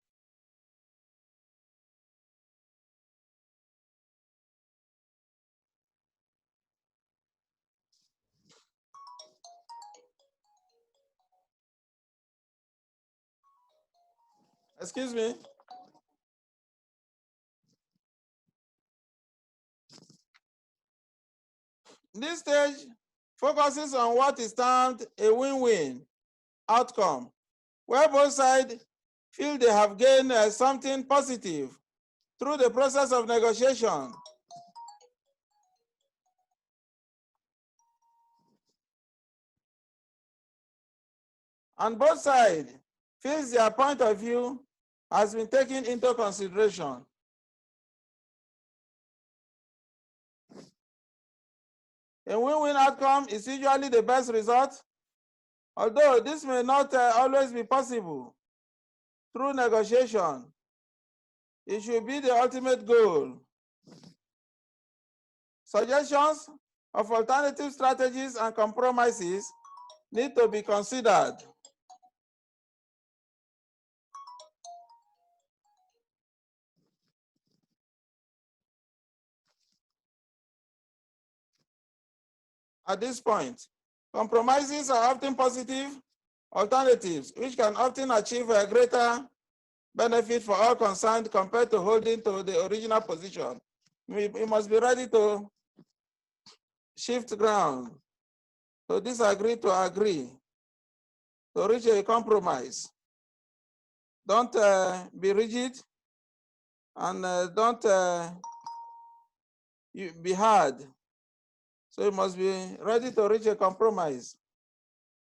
Excuse me. This stage focuses on what is termed a win-win outcome, where both sides feel they have gained something positive through the process of negotiation. And both sides feels their point of view has been taken into consideration. A win-win outcome is usually the best result, although this may not always be possible. Through negotiation, it should be the ultimate goal. Suggestions of alternative strategies and compromises need to be considered. At this point, compromises are often positive alternatives, which can often achieve a greater benefit for all concerned compared to holding to the original position. We must be ready to shift ground, to disagree to agree, to reach a compromise. Don't be rigid, and don't be hard. So you must be ready to reach a compromise.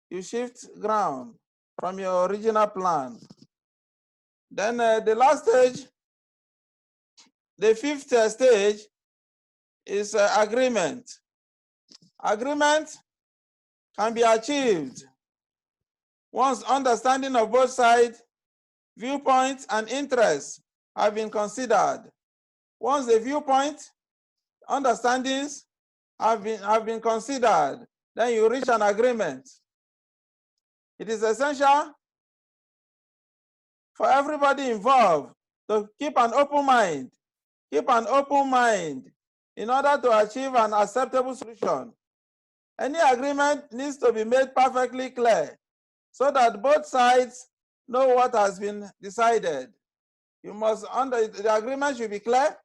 You shift ground from your original plan. Then the last stage, the fifth stage, is agreement. Agreement can be achieved once understanding of both sides, viewpoints, and interests have been considered. Once the viewpoint, understandings have been considered, then you reach an agreement. It is essential for everybody involved to keep an open mind. Keep an open mind in order to achieve an acceptable solution. Any agreement needs to be made perfectly clear so that both sides know what has been decided. You must the agreement should be clear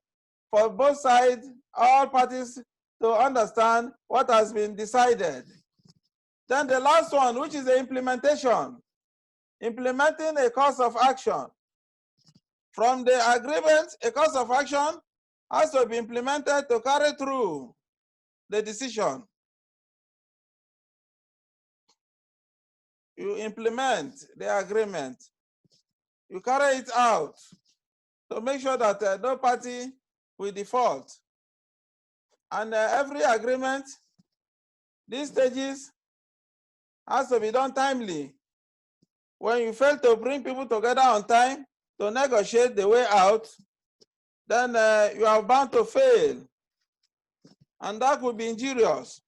for both sides, all parties, to understand what has been decided. Then the last one, which is the implementation. Implementing a course of action. From the agreement, a course of action has to be implemented to carry through the decision. You implement the agreement. You carry it out to make sure that no party will default. And every agreement, these stages, has to be done timely. When you fail to bring people together on time to negotiate the way out, then you are bound to fail. And that could be injurious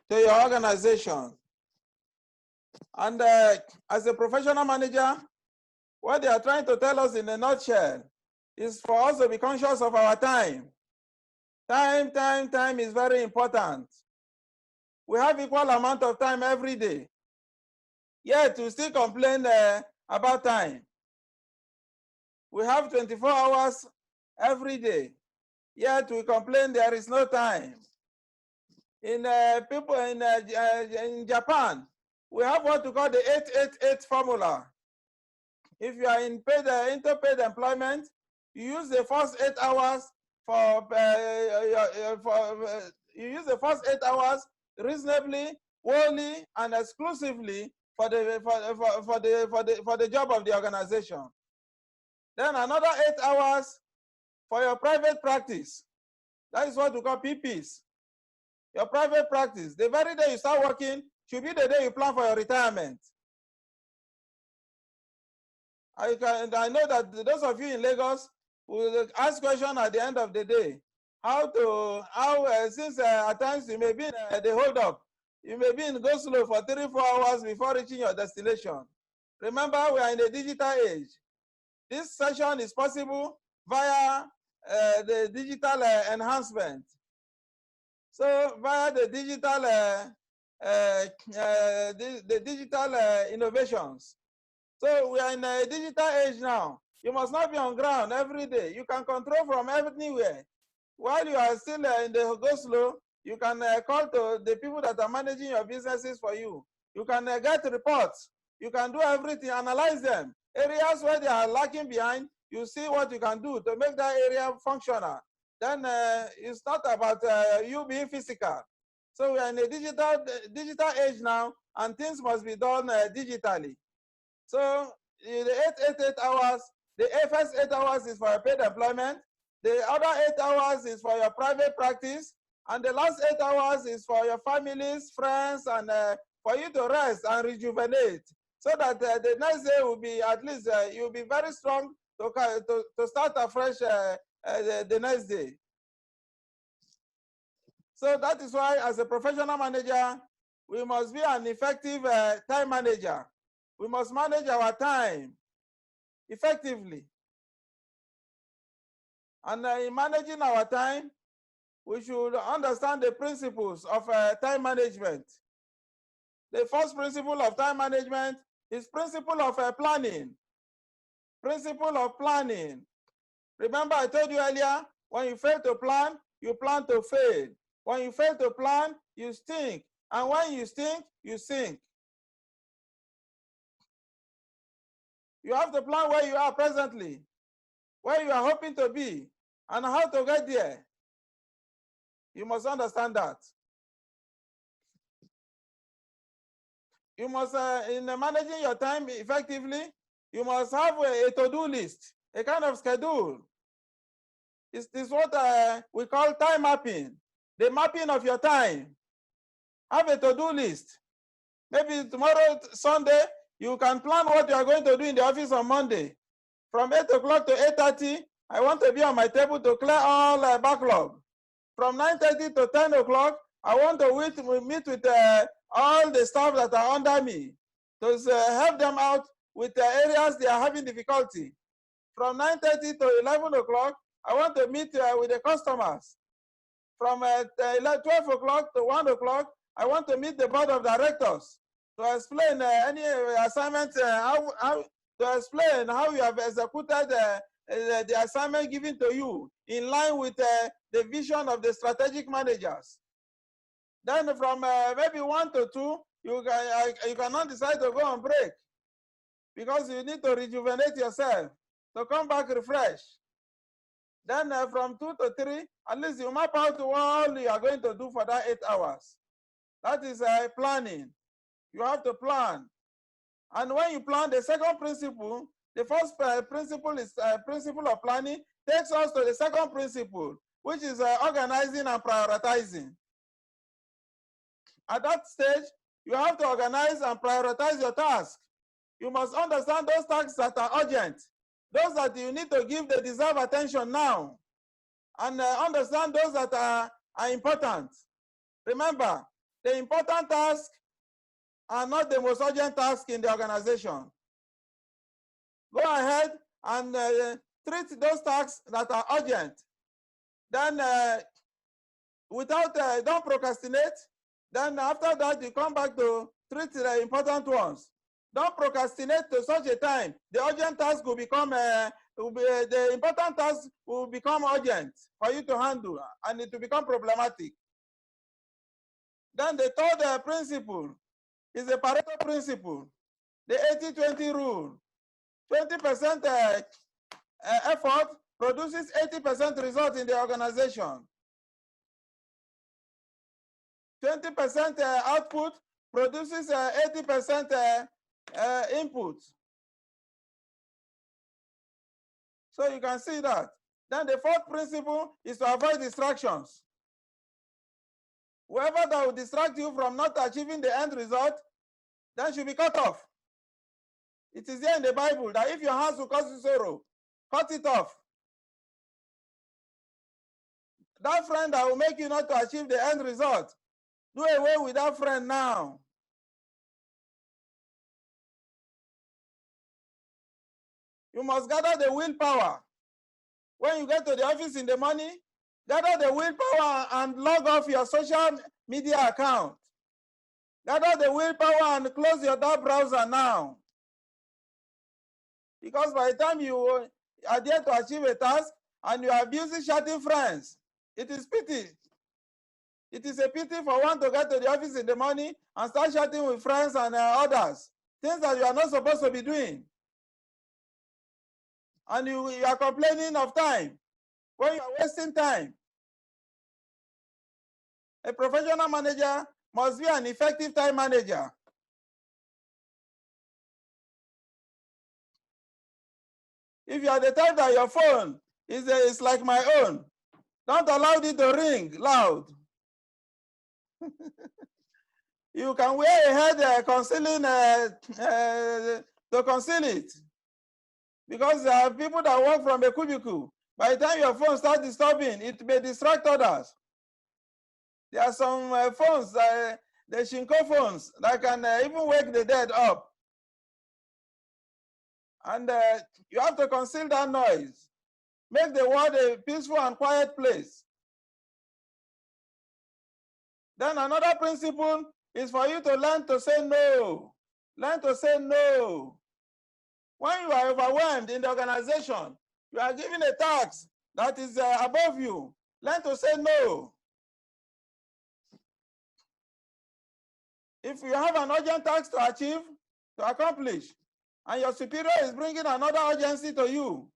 to your organization. And as a professional manager, what they are trying to tell us in a nutshell is for us to be conscious of our time. Time is very important. We have equal amount of time every day. Yet we still complain about time. We have 24 hours every day. Yet we complain there is no time. In people in Japan, we have what we call the 888 formula. If you are in into paid employment, you use the first 8 hours you use the first 8 hours reasonably, wholly, and exclusively for the job of the organization. Then another 8 hours for your private practice. That is what we call PPs. Your private practice. The very day you start working should be the day you plan for your retirement. I know that those of you in Lagos will ask questions at the end of the day. Since at times you may be in the hold up, you may be in go slow for 3-4 hours before reaching your destination. Remember, we are in a digital age. This session is possible via the digital enhancement. So via the digital innovations. So we are in a digital age now. You must not be on ground every day. You can control from anywhere. While you are still in the go slow, you can call to the people that are managing your businesses for you. You can get reports. You can do everything, analyze them. Areas where they are lacking behind, you see what you can do to make that area functional. Then it's not about you being physical. So we are in a digital age now, and things must be done digitally. So the 8 hours, the first 8 hours is for your paid employment, the other 8 hours is for your private practice, and the last 8 hours is for your families, friends, and for you to rest and rejuvenate, so that the next day will be, at least you'll be very strong to start afresh the next day. So that is why, as a professional manager, we must be an effective time manager. We must manage our time effectively. And in managing our time, we should understand the principles of time management. The first principle of time management is principle of planning. Principle of planning. Remember, I told you earlier, when you fail to plan, you plan to fail. When you fail to plan, you stink. And when you stink, you sink. You have to plan where you are presently, where you are hoping to be, and how to get there. You must understand that. You must, in managing your time effectively, you must have a to-do list, a kind of schedule. It's what we call time mapping, the mapping of your time. Have a to-do list. Maybe tomorrow, Sunday, you can plan what you are going to do in the office on Monday. From 8 o'clock to 8:30, I want to be on my table to clear all backlog. From 9:30 to 10 o'clock, I want to meet with all the staff that are under me to help them out with the areas they are having difficulty. From 9:30 to 11 o'clock, I want to meet with the customers. From 12 o'clock to 1 o'clock, I want to meet the board of directors to explain any assignment, to explain how you have executed the assignment given to you in line with the vision of the strategic managers. Then from maybe 1 to 2, you cannot decide to go on break because you need to rejuvenate yourself, to come back refreshed. Then from 2 to 3, at least you map out what you are going to do for that 8 hours. That is planning. You have to plan. And when you plan, the second principle, the first principle is principle of planning, takes us to the second principle, which is organizing and prioritizing. At that stage, you have to organize and prioritize your tasks. You must understand those tasks that are urgent, those that you need to give the deserved attention now, and understand those that are important. Remember, the important tasks are not the most urgent tasks in the organization. Go ahead and treat those tasks that are urgent. Then, don't procrastinate. Then after that, you come back to treat the important ones. Don't procrastinate to such a time. The urgent task will become, the important task will become urgent for you to handle, and it will become problematic. Then the third principle is the Pareto principle, the 80-20 rule. 20% effort produces 80% result in the organization. 20% output produces 80% input. So you can see that. Then the fourth principle is to avoid distractions. Whoever that will distract you from not achieving the end result, then should be cut off. It is there in the Bible that if your hands will cause you sorrow, cut it off. That friend that will make you not to achieve the end result, do away with that friend now. You must gather the willpower. When you get to the office in the morning, gather the willpower and log off your social media account. Gather the willpower and close your tab browser now. Because by the time you are there to achieve a task and you are busy chatting friends, it is pity. It is a pity for one to get to the office in the morning and start chatting with friends and others, things that you are not supposed to be doing. And you are complaining of time when you are wasting time. A professional manager must be an effective time manager. If you are the type that your phone is like my own, don't allow it to ring loud. You can wear a head concealing to conceal it, because there are people that work from a cubicle. By the time your phone starts disturbing, it may distract others. There are some phones, the Shinko phones, that can even wake the dead up. And you have to conceal that noise. Make the world a peaceful and quiet place. Then another principle is for you to learn to say no. Learn to say no. When you are overwhelmed in the organization, you are given a task that is above you. Learn to say no. If you have an urgent task to achieve, to accomplish, and your superior is bringing another urgency to you,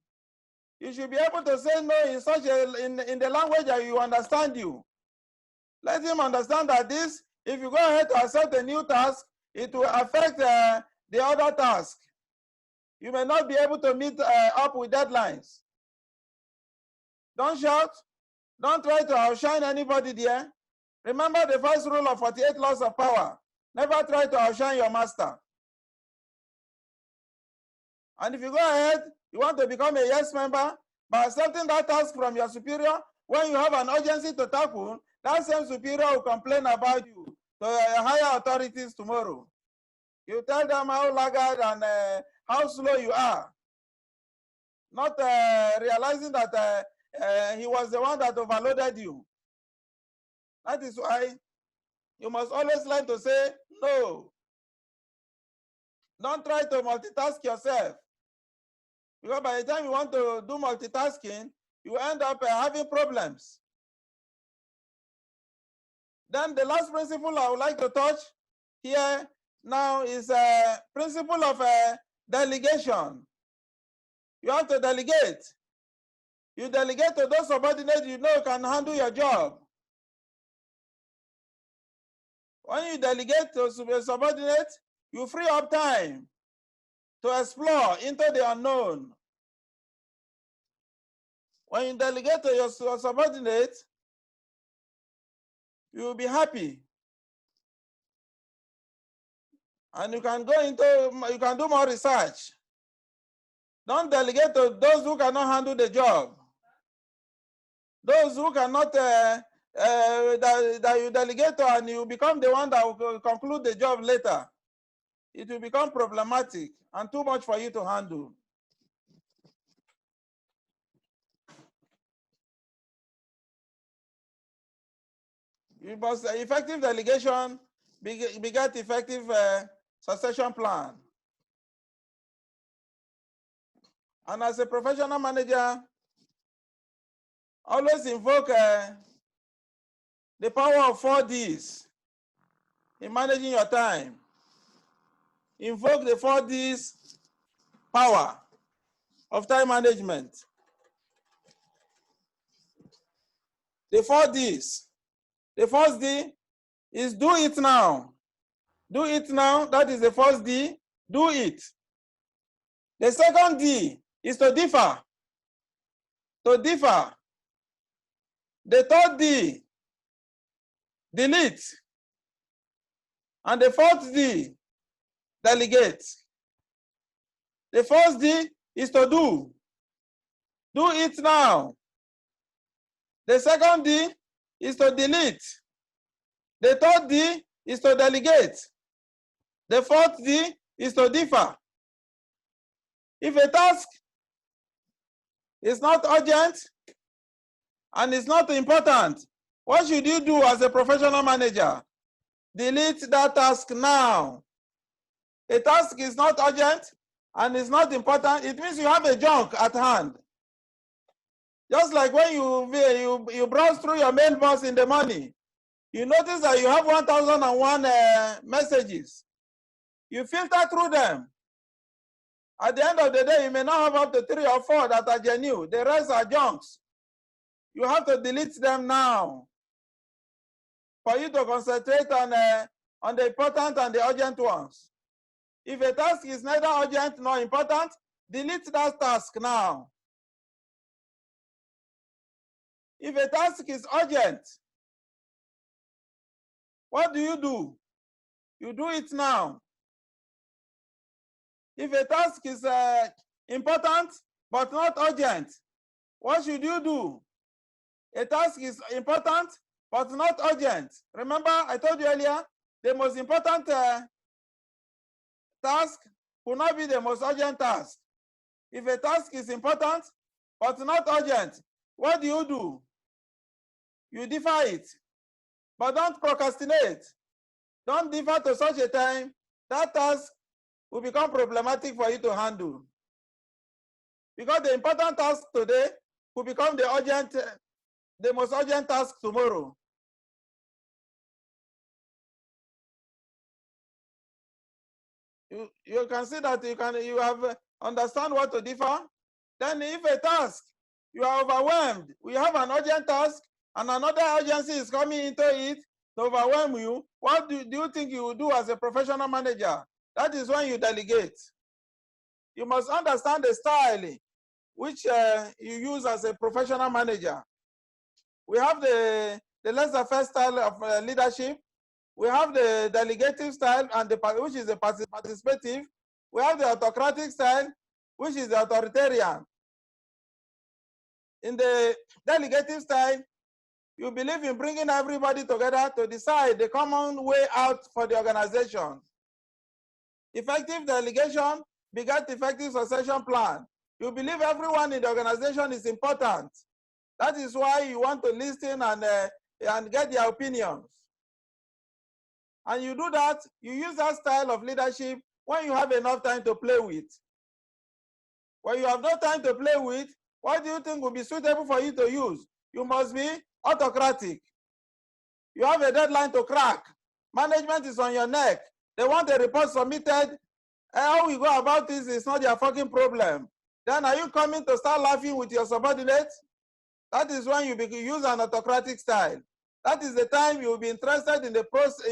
you should be able to say no in such in the language that you understand you. Let him understand that this, if you go ahead to accept a new task, it will affect the other task. You may not be able to meet up with deadlines. Don't shout. Don't try to outshine anybody there. Remember the first rule of 48 laws of power. Never try to outshine your master. And if you go ahead, you want to become a yes member, by accepting that task from your superior, when you have an urgency to tackle, that same superior will complain about you to higher authorities tomorrow. You tell them how laggard and how slow you are, not realizing that he was the one that overloaded you. That is why you must always learn to say no. Don't try to multitask yourself, because by the time you want to do multitasking, you end up having problems. Then the last principle I would like to touch here now is a principle of delegation. You have to delegate. You delegate to those subordinates you know can handle your job. When you delegate to subordinates, you free up time to explore into the unknown. When you delegate to your subordinates, you will be happy. And you can go into, you can do more research. Don't delegate to those who cannot handle the job. Those who cannot, that you delegate to, and you become the one that will conclude the job later. It will become problematic and too much for you to handle. You must, effective delegation beget effective succession plan. And as a professional manager, always invoke the power of 4 Ds in managing your time. Invoke the 4 Ds power of time management. The 4 Ds. The first D is do it now. Do it now. That is the first D. Do it. The second D is to differ. To differ. The third D, delete. And the fourth D, delegate. The first D is to do. Do it now. The second D is to delete. The third D is to delegate. The fourth D is to differ. If a task is not urgent and is not important, what should you do as a professional manager? Delete that task now. A task is not urgent and is not important, it means you have a junk at hand. Just like when you browse through your mailbox in the morning, you notice that you have 1001 messages. You filter through them. At the end of the day, you may not have up to 3 or 4 that are genuine. The rest are junks. You have to delete them now for you to concentrate on the important and the urgent ones. If a task is neither urgent nor important, delete that task now. If a task is urgent, what do? You do it now. If a task is important but not urgent, what should you do? A task is important but not urgent. Remember, I told you earlier, the most important task will not be the most urgent task. If a task is important but not urgent, what do? You defer it, but don't procrastinate. Don't defer to such a time that task will become problematic for you to handle. Because the important task today will become the most urgent task tomorrow. You can see that you have understand what to defer. Then if a task, you are overwhelmed, we have an urgent task and another urgency is coming into it to overwhelm you, what do you think you will do as a professional manager? That is when you delegate. You must understand the style which you use as a professional manager. We have the laissez-faire style of leadership. We have the delegative style, and which is the participative. We have the autocratic style, which is the authoritarian. In the delegative style, you believe in bringing everybody together to decide the common way out for the organization. Effective delegation begets effective succession plan. You believe everyone in the organization is important. That is why you want to listen and get their opinions. And you do that, you use that style of leadership when you have enough time to play with. When you have no time to play with, what do you think will be suitable for you to use? You must be autocratic. You have a deadline to crack. Management is on your neck. They want a report submitted. How we go about this is not their fucking problem. Then are you coming to start laughing with your subordinates? That is when you use an autocratic style. That is the time you will be interested in the process.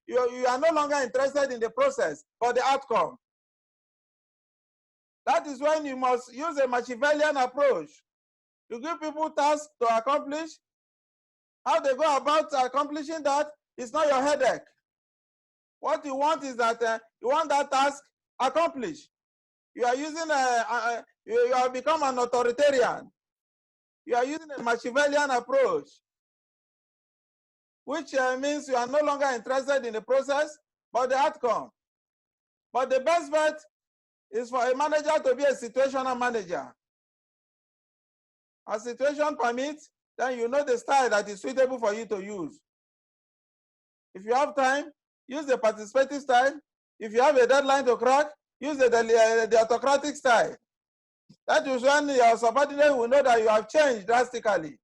You are no longer interested in the process, but the outcome. That is when you must use a Machiavellian approach. You give people tasks to accomplish. How they go about accomplishing that is not your headache. What you want is that you want that task accomplished. You are using you have become an authoritarian. You are using a Machiavellian approach, which means you are no longer interested in the process, but the outcome. But the best bet is for a manager to be a situational manager. As situation permits, then you know the style that is suitable for you to use. If you have time, use the participative style. If you have a deadline to crack, use the autocratic style. That is when your subordinate will know that you have changed drastically.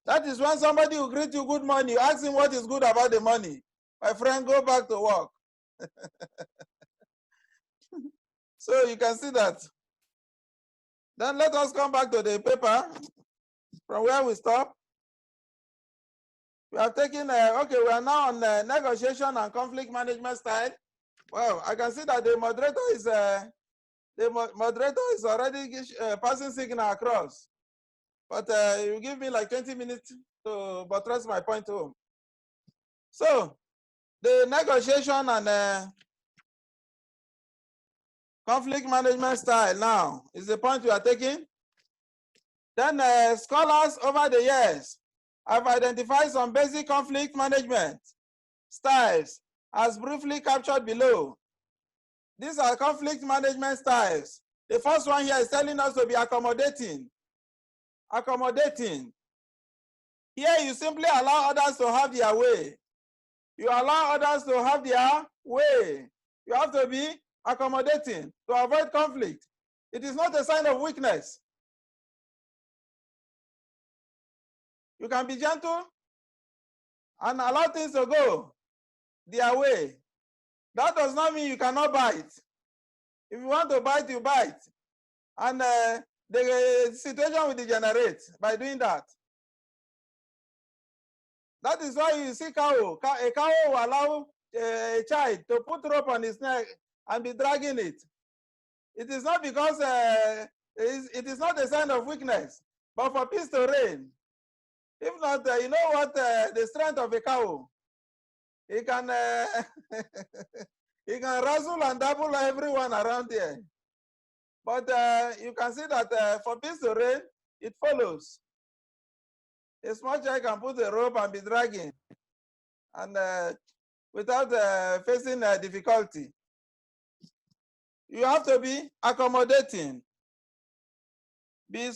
That is when somebody will greet you good morning, you ask him what is good about the money. My friend, go back to work. So you can see that. Then let us come back to the paper from where we stop. We have taken, okay, we are now on negotiation and conflict management style. Well, I can see that the moderator is already passing signal across. But you give me like 20 minutes to buttress my point home. So the negotiation and conflict management style now is the point we are taking. Then scholars over the years have identified some basic conflict management styles as briefly captured below. These are conflict management styles. The first one here is telling us to be accommodating. Accommodating. Here you simply allow others to have their way. You allow others to have their way. You have to be accommodating to avoid conflict. It is not a sign of weakness. You can be gentle and allow things to go their way. That does not mean you cannot bite. If you want to bite, you bite. And the situation will degenerate by doing that. That is why you see cow. A cow will allow a child to put rope on his neck and be dragging it. It is not because it is not a sign of weakness, but for peace to reign. If not, you know what, the strength of a cow, he can he can razzle and double everyone around here. But you can see that for peace to reign, it follows. A small child can put a rope and be dragging, and without facing difficulty. You have to be accommodating. It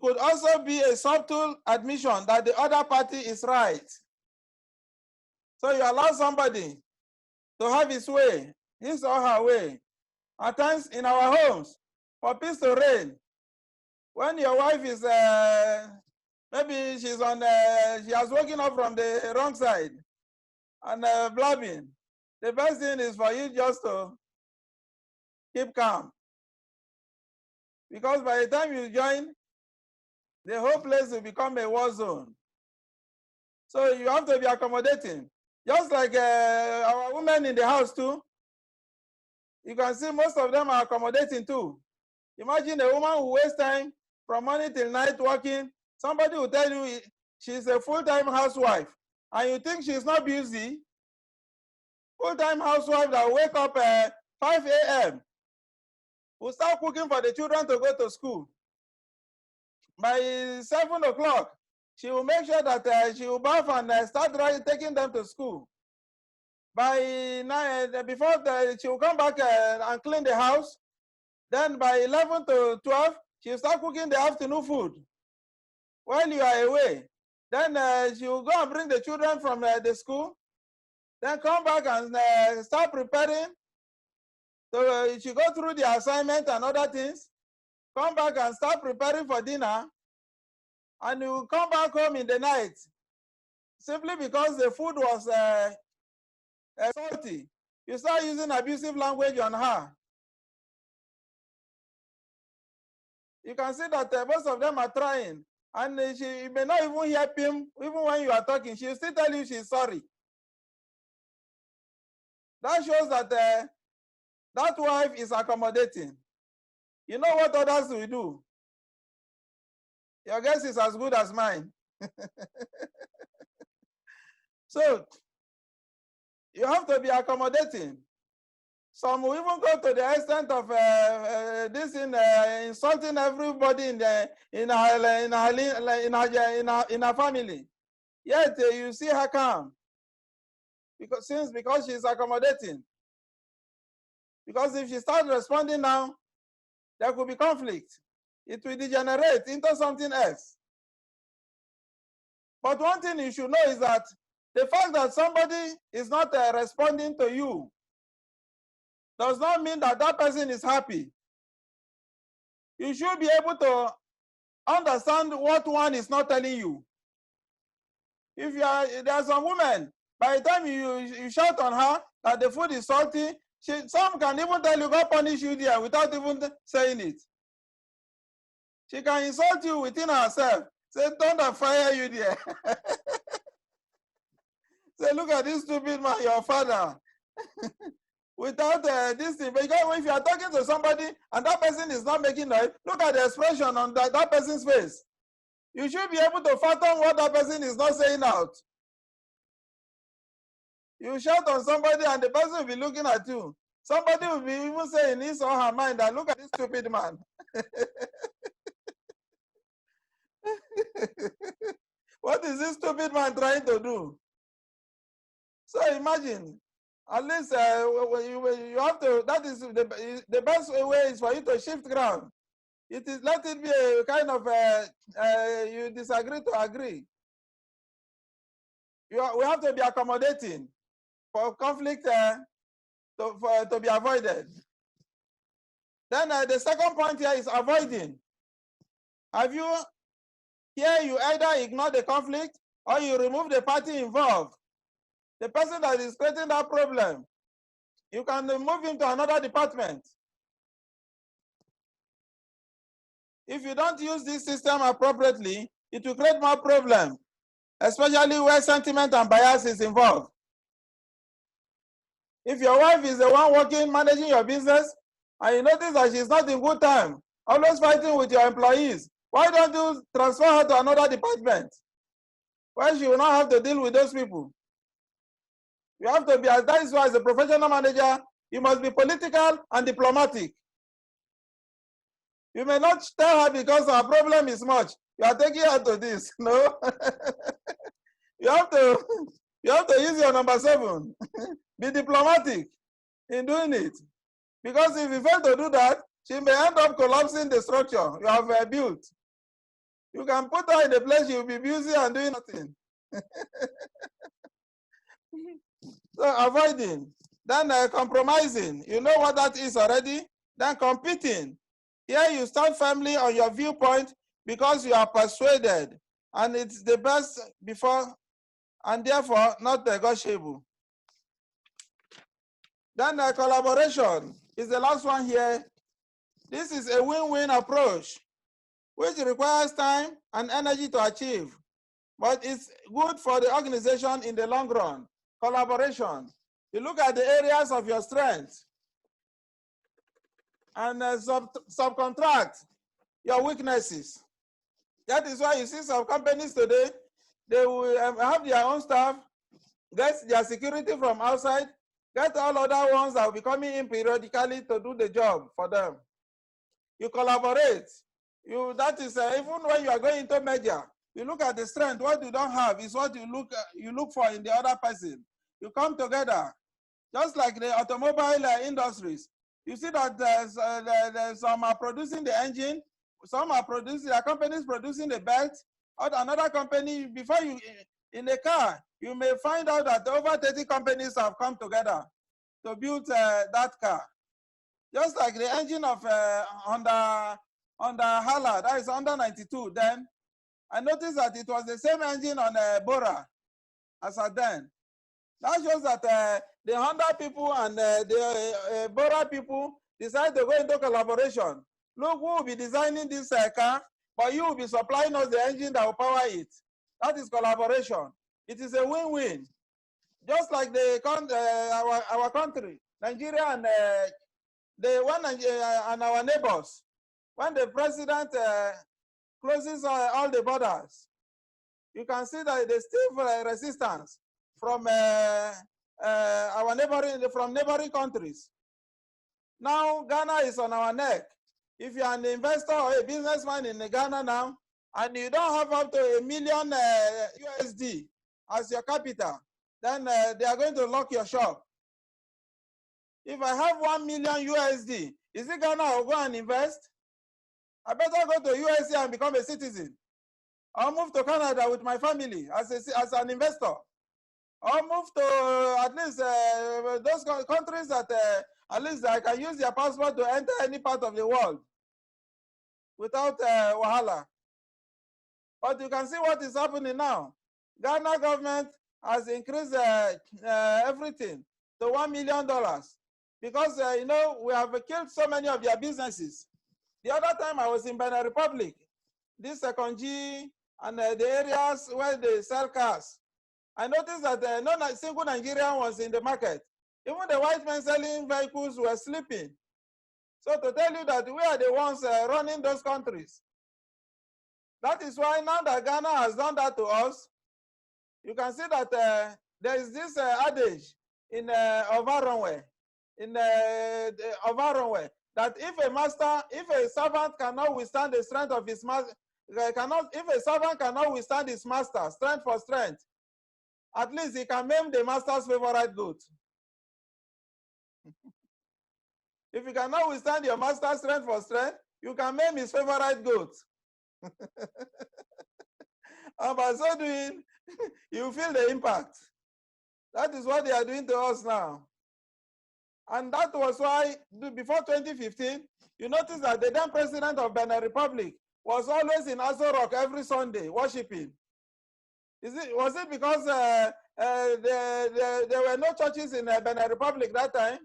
could also be a subtle admission that the other party is right. So you allow somebody to have his way, his or her way. At times in our homes, for peace to reign, when your wife is, maybe she's on, she has woken up from the wrong side and blabbing, the best thing is for you just to keep calm. Because by the time you join, the whole place will become a war zone. So you have to be accommodating. Just like our women in the house too, you can see most of them are accommodating too. Imagine a woman who wastes time from morning till night working. Somebody will tell you she's a full-time housewife, and you think she's not busy. Full-time housewife that will wake up at 5 a.m. will start cooking for the children to go to school. By 7 o'clock, she will make sure that she will bath and start taking them to school. By 9, she will come back and clean the house. Then by 11 to 12, she will start cooking the afternoon food while you are away. Then she will go and bring the children from the school. Then come back and start preparing. So she go through the assignment and other things. Come back and start preparing for dinner. And you come back home in the night simply because the food was salty. You start using abusive language on her. You can see that most of them are trying, and she may not even hear him. Even when you are talking, she will still tell you she's sorry. That shows that that wife is accommodating. You know what others will do? Your guess is as good as mine. So you have to be accommodating. Some will even go to the extent of insulting everybody in her family. Yet you see her calm because she's accommodating. Because if she starts responding now, there could be conflict. It will degenerate into something else. But one thing you should know is that the fact that somebody is not responding to you does not mean that that person is happy. You should be able to understand what one is not telling you. If there are some women, by the time you shout on her that the food is salty, some can even tell you, go punish you there without even saying it. She can insult you within herself. Say, don't fire you there. Say, look at this stupid man, your father. Without this thing, because if you are talking to somebody and that person is not making noise, look at the expression on that person's face. You should be able to fathom what that person is not saying out. You shout on somebody and the person will be looking at you. Somebody will be even saying in his or her mind that, look at this stupid man. What is this stupid man trying to do? So imagine, at least you have to, that is the best way is for you to shift ground. Let it be a kind of, you disagree to agree. We have to be accommodating for conflict to be avoided. Then the second point here is avoiding. Here you either ignore the conflict or you remove the party involved. The person that is creating that problem, you can move him to another department. If you don't use this system appropriately, it will create more problems, especially where sentiment and bias is involved. If your wife is the one working, managing your business, and you notice that she's not in good time, always fighting with your employees, why don't you transfer her to another department where she will not have to deal with those people? You have to be, that is why as a professional manager, you must be political and diplomatic. You may not tell her because our problem is much. You are taking her to this. No. you have to use your number 7. Be diplomatic in doing it. Because if you fail to do that, she may end up collapsing the structure you have built. You can put her in a place she will be busy and doing nothing. So avoiding. Then compromising. You know what that is already. Then competing. Here you stand firmly on your viewpoint because you are persuaded, and it's the best before, and therefore not negotiable. Then collaboration is the last one here. This is a win-win approach, which requires time and energy to achieve, but it's good for the organization in the long run. Collaboration. You look at the areas of your strength and subcontract your weaknesses. That is why you see some companies today, they will have their own staff, get their security from outside, get all other ones that will be coming in periodically to do the job for them. You collaborate. That is even when you are going into merger, you look at the strength. What you don't have is what you look for in the other person. You come together, just like the automobile industries. You see that there's some are producing the engine, some are producing, there are companies producing the belt, or another company, before you, in the car, you may find out that over 30 companies have come together to build that car. Just like the engine of Honda Hala, that is Honda 92, then I noticed that it was the same engine on Bora as at then. That shows that the Honda people and the Bora people decide to go into collaboration. Look, who will be designing this car, but you will be supplying us the engine that will power it. That is collaboration. It is a win-win. Just like our country, Nigeria, and and our neighbors. When the president closes all the borders, you can see that there's still resistance from our neighboring countries. Now Ghana is on our neck. If you're an investor or a businessman in Ghana now, and you don't have up to $1 million USD as your capital, then they are going to lock your shop. If I have 1 million USD, is it Ghana I'll go and invest? I better go to USA and become a citizen. I'll move to Canada with my family as an investor. I'll move to at least those countries that at least I can use their passport to enter any part of the world without wahala. But you can see what is happening now. Ghana government has increased everything to $1 million because you know, we have killed so many of their businesses. The other time I was in Benin Republic, this Sekonji and the areas where they sell cars, I noticed that no single Nigerian was in the market. Even the white men selling vehicles were sleeping. So to tell you that we are the ones running those countries. That is why now that Ghana has done that to us, you can see that there is this adage in Ovaronwe, that if a servant cannot withstand the strength of his master, if a servant cannot withstand his master, strength for strength, at least he can maim the master's favorite goat. If you cannot withstand your master's strength for strength, you can maim his favorite goat. And by so doing, you feel the impact. That is what they are doing to us now. And that was why, before 2015, you notice that the then president of Benin Republic was always in Aso Rock every Sunday, worshiping. Was it because there were no churches in Benin Republic that time?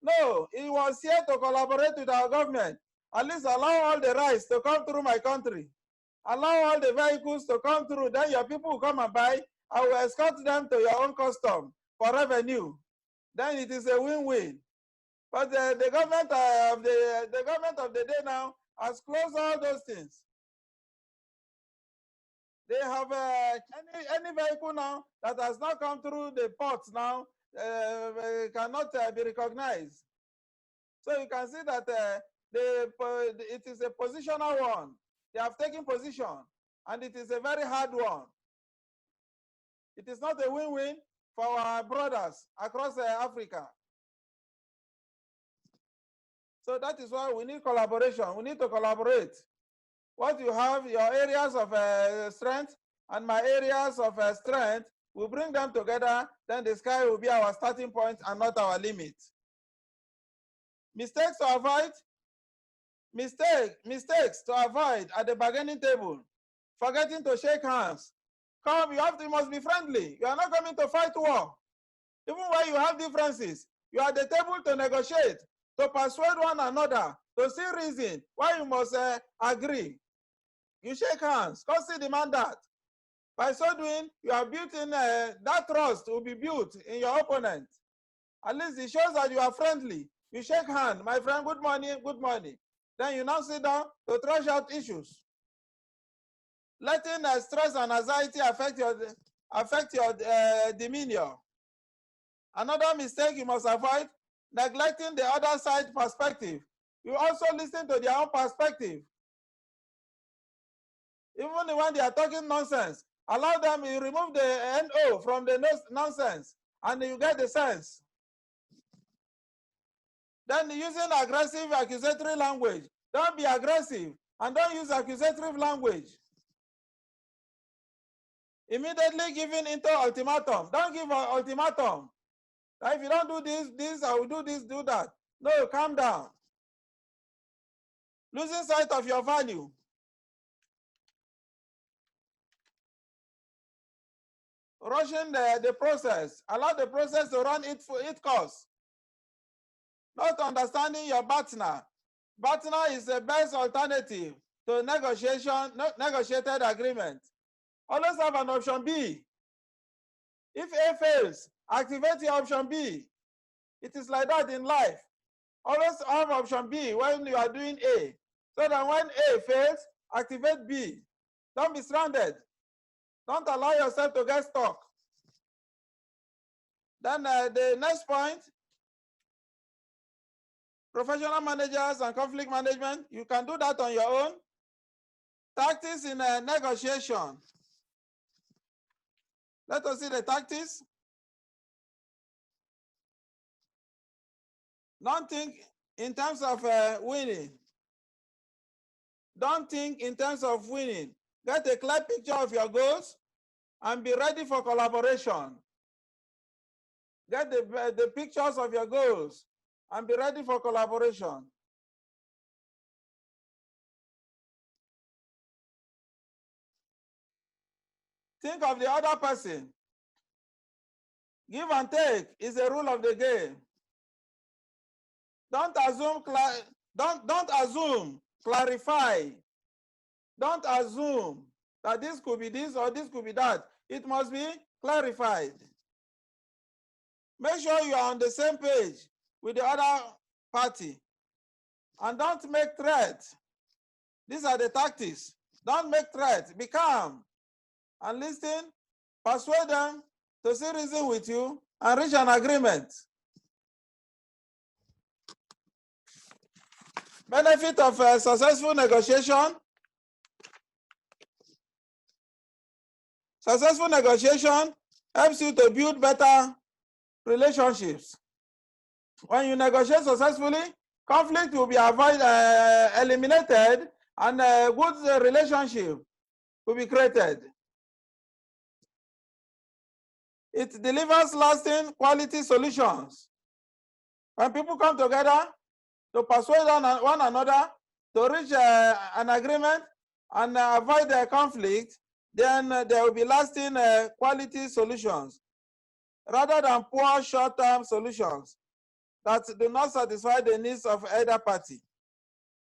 No, he was here to collaborate with our government. At least allow all the rice to come through my country. Allow all the vehicles to come through. Then your people will come and buy. I will escort them to your own custom for revenue. Then it is a win-win. But the government of the day now has closed all those things. They have any vehicle now that has not come through the ports now cannot be recognized. So you can see that it is a positional one. They have taken position, and it is a very hard one. It is not a win-win for our brothers across Africa. So that is why we need collaboration. We need to collaborate. What you have, your areas of strength and my areas of strength, we bring them together, then the sky will be our starting point and not our limit. Mistakes to avoid. Mistakes to avoid at the bargaining table. Forgetting to shake hands. Come, you must be friendly. You are not coming to fight war. Even when you have differences, you are at the table to negotiate, to persuade one another, to see reason why you must agree. You shake hands, constantly demand that. By so doing, you are building that trust will be built in your opponent. At least it shows that you are friendly. You shake hands, my friend, good morning, good morning. Then you now sit down to thrash out issues. Letting stress and anxiety affect your demeanor. Another mistake you must avoid, neglecting the other side perspective. You also listen to their own perspective. Even when they are talking nonsense, allow them, you remove the NO from the nonsense, and you get the sense. Then using aggressive accusatory language. Don't be aggressive and don't use accusatory language. Immediately giving into ultimatum. Don't give an ultimatum. If you don't do this, I will do this, do that. No, calm down. Losing sight of your value. Rushing the process. Allow the process to run its course. Not understanding your partner. Partner is the best alternative to negotiated agreement. Always have an option B. If A fails, activate your option B. It is like that in life. Always have option B when you are doing A. So that when A fails, activate B. Don't be stranded. Don't allow yourself to get stuck. Then the next point, professional managers and conflict management, you can do that on your own. Tactics in negotiation. Let us see the tactics. Don't think in terms of winning. Don't think in terms of winning. Get a clear picture of your goals and be ready for collaboration. Get the pictures of your goals and be ready for collaboration. Think of the other person. Give and take is a rule of the game. Don't assume, clarify. Don't assume that this could be this or this could be that. It must be clarified. Make sure you are on the same page with the other party. And don't make threats. These are the tactics. Don't make threats. Be calm and listen. Persuade them to see reason with you and reach an agreement. Benefit of successful negotiation. Successful negotiation helps you to build better relationships. When you negotiate successfully, conflict will be eliminated and a good relationship will be created. It delivers lasting quality solutions. When people come together to persuade one another to reach an agreement and avoid the conflict, then there will be lasting quality solutions rather than poor short-term solutions that do not satisfy the needs of either party.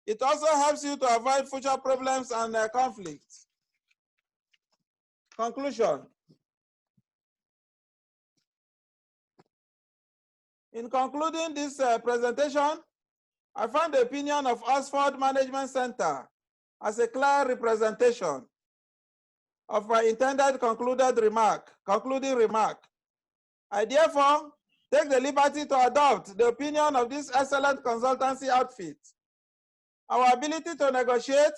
It also helps you to avoid future problems and conflicts. Conclusion. In concluding this presentation, I find the opinion of Oxford Management Center as a clear representation of my intended concluding remark. I therefore take the liberty to adopt the opinion of this excellent consultancy outfit. Our ability to negotiate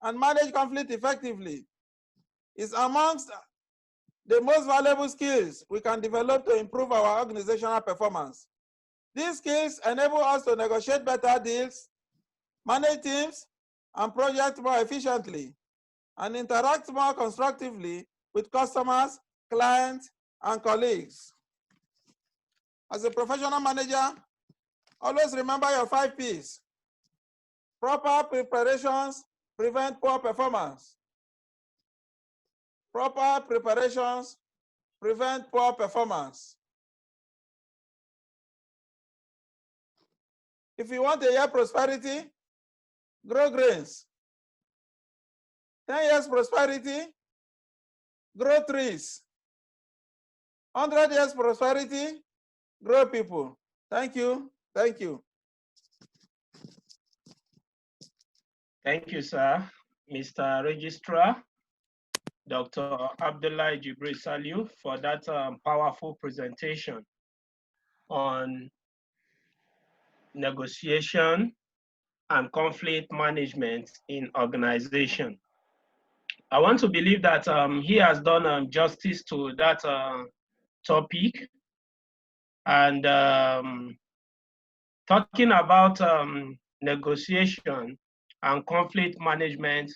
and manage conflict effectively is amongst the most valuable skills we can develop to improve our organizational performance. These skills enable us to negotiate better deals, manage teams and projects more efficiently, and interact more constructively with customers, clients, and colleagues. As a professional manager, always remember your 5 Ps. Proper preparations prevent poor performance. Proper preparations prevent poor performance. If you want a year prosperity, grow grains. 10 years prosperity, grow trees. 100 years prosperity, grow people. Thank you. Thank you. Thank you, sir. Mr. Registrar, Dr. Abdullah Jibril Saliu, for that powerful presentation on negotiation and conflict management in organization. I want to believe that he has done justice to that topic. And talking about negotiation and conflict management,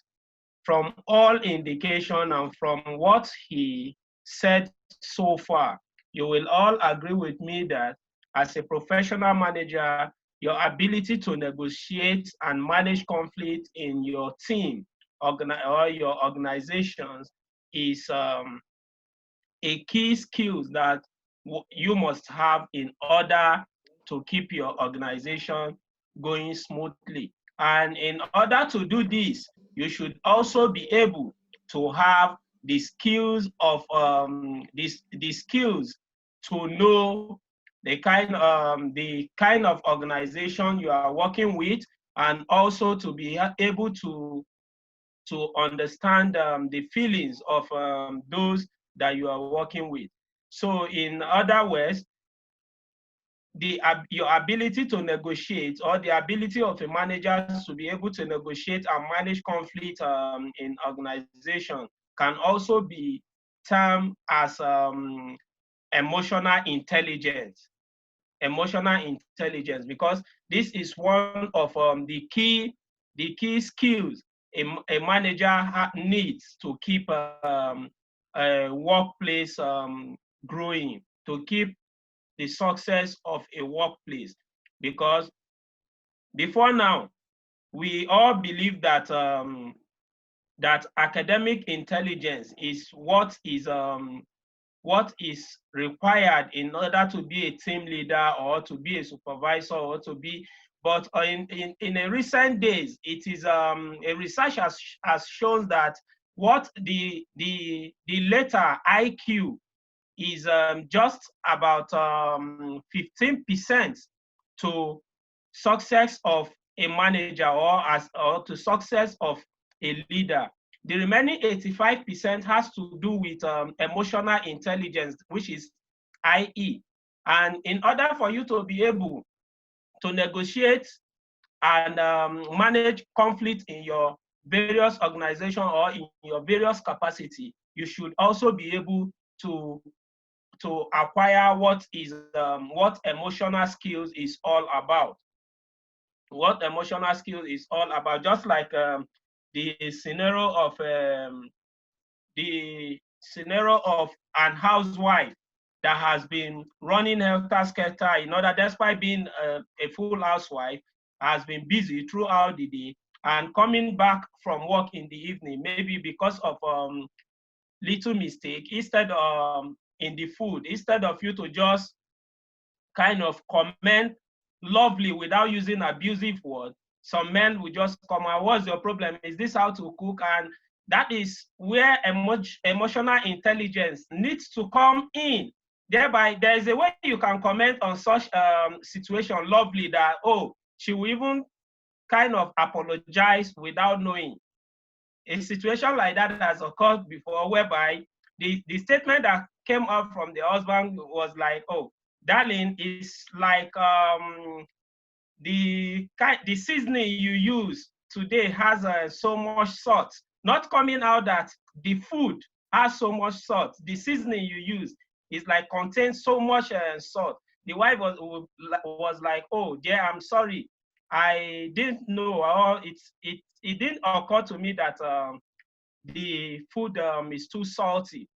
from all indication and from what he said so far, you will all agree with me that as a professional manager, your ability to negotiate and manage conflict in your team or your organizations is a key skill that you must have in order to keep your organization going smoothly. And in order to do this, you should also be able to have the skills of the skills to know the kind of organization you are working with, and also to be able to understand the feelings of those that you are working with. So in other words, your ability to negotiate, or the ability of a manager to be able to negotiate and manage conflict in organization can also be termed as emotional intelligence. Emotional intelligence, because this is one of the key skills a manager needs to keep a workplace growing, to keep the success of a workplace. Because before now, we all believe that that academic intelligence is what is required in order to be a team leader or to be a supervisor or to be, but in a recent days, it is a research has shown that what the letter IQ is just about 15% to success of a manager or to success of a leader. The remaining 85% has to do with emotional intelligence, which is IE. And in order for you to be able to negotiate and manage conflict in your various organizations or in your various capacity, you should also be able to acquire what emotional skills is all about. What emotional skills is all about. Just like the scenario of an housewife that has been running helter-skelter in order, despite being a full housewife, has been busy throughout the day, and coming back from work in the evening, maybe because of little mistake, instead in the food, instead of you to just kind of comment lovely without using abusive words, some men will just come out, what's your problem? Is this how to cook? And that is where emotional intelligence needs to come in. thereby there is a way you can comment on such situation lovely that, oh, she will even kind of apologize without knowing. A situation like that has occurred before, whereby the statement that came up from the husband was like, oh, darling, it's like the seasoning you use today has so much salt. Not coming out that the food has so much salt. The seasoning you use is like contains so much salt. The wife was like, oh, dear, I'm sorry. I didn't know, or it didn't occur to me that the food is too salty.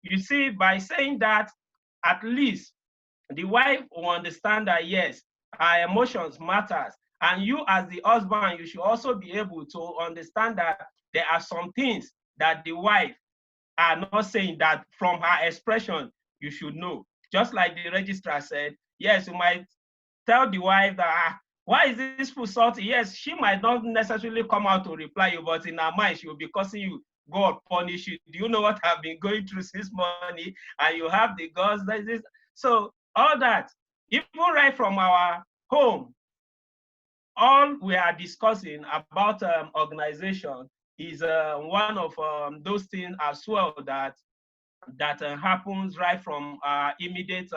You see, by saying that, at least the wife will understand that, yes, her emotions matters. And you as the husband, you should also be able to understand that there are some things that the wife are not saying that from her expression, you should know. Just like the registrar said, yes, you might tell the wife that, why is this food salty? Yes, she might not necessarily come out to reply you, but in her mind, she will be cursing you. God punish you. Do you know what I've been going through since morning? And you have the guts. So all that, even right from our home, all we are discussing about organization is one of those things as well that happens right from our immediate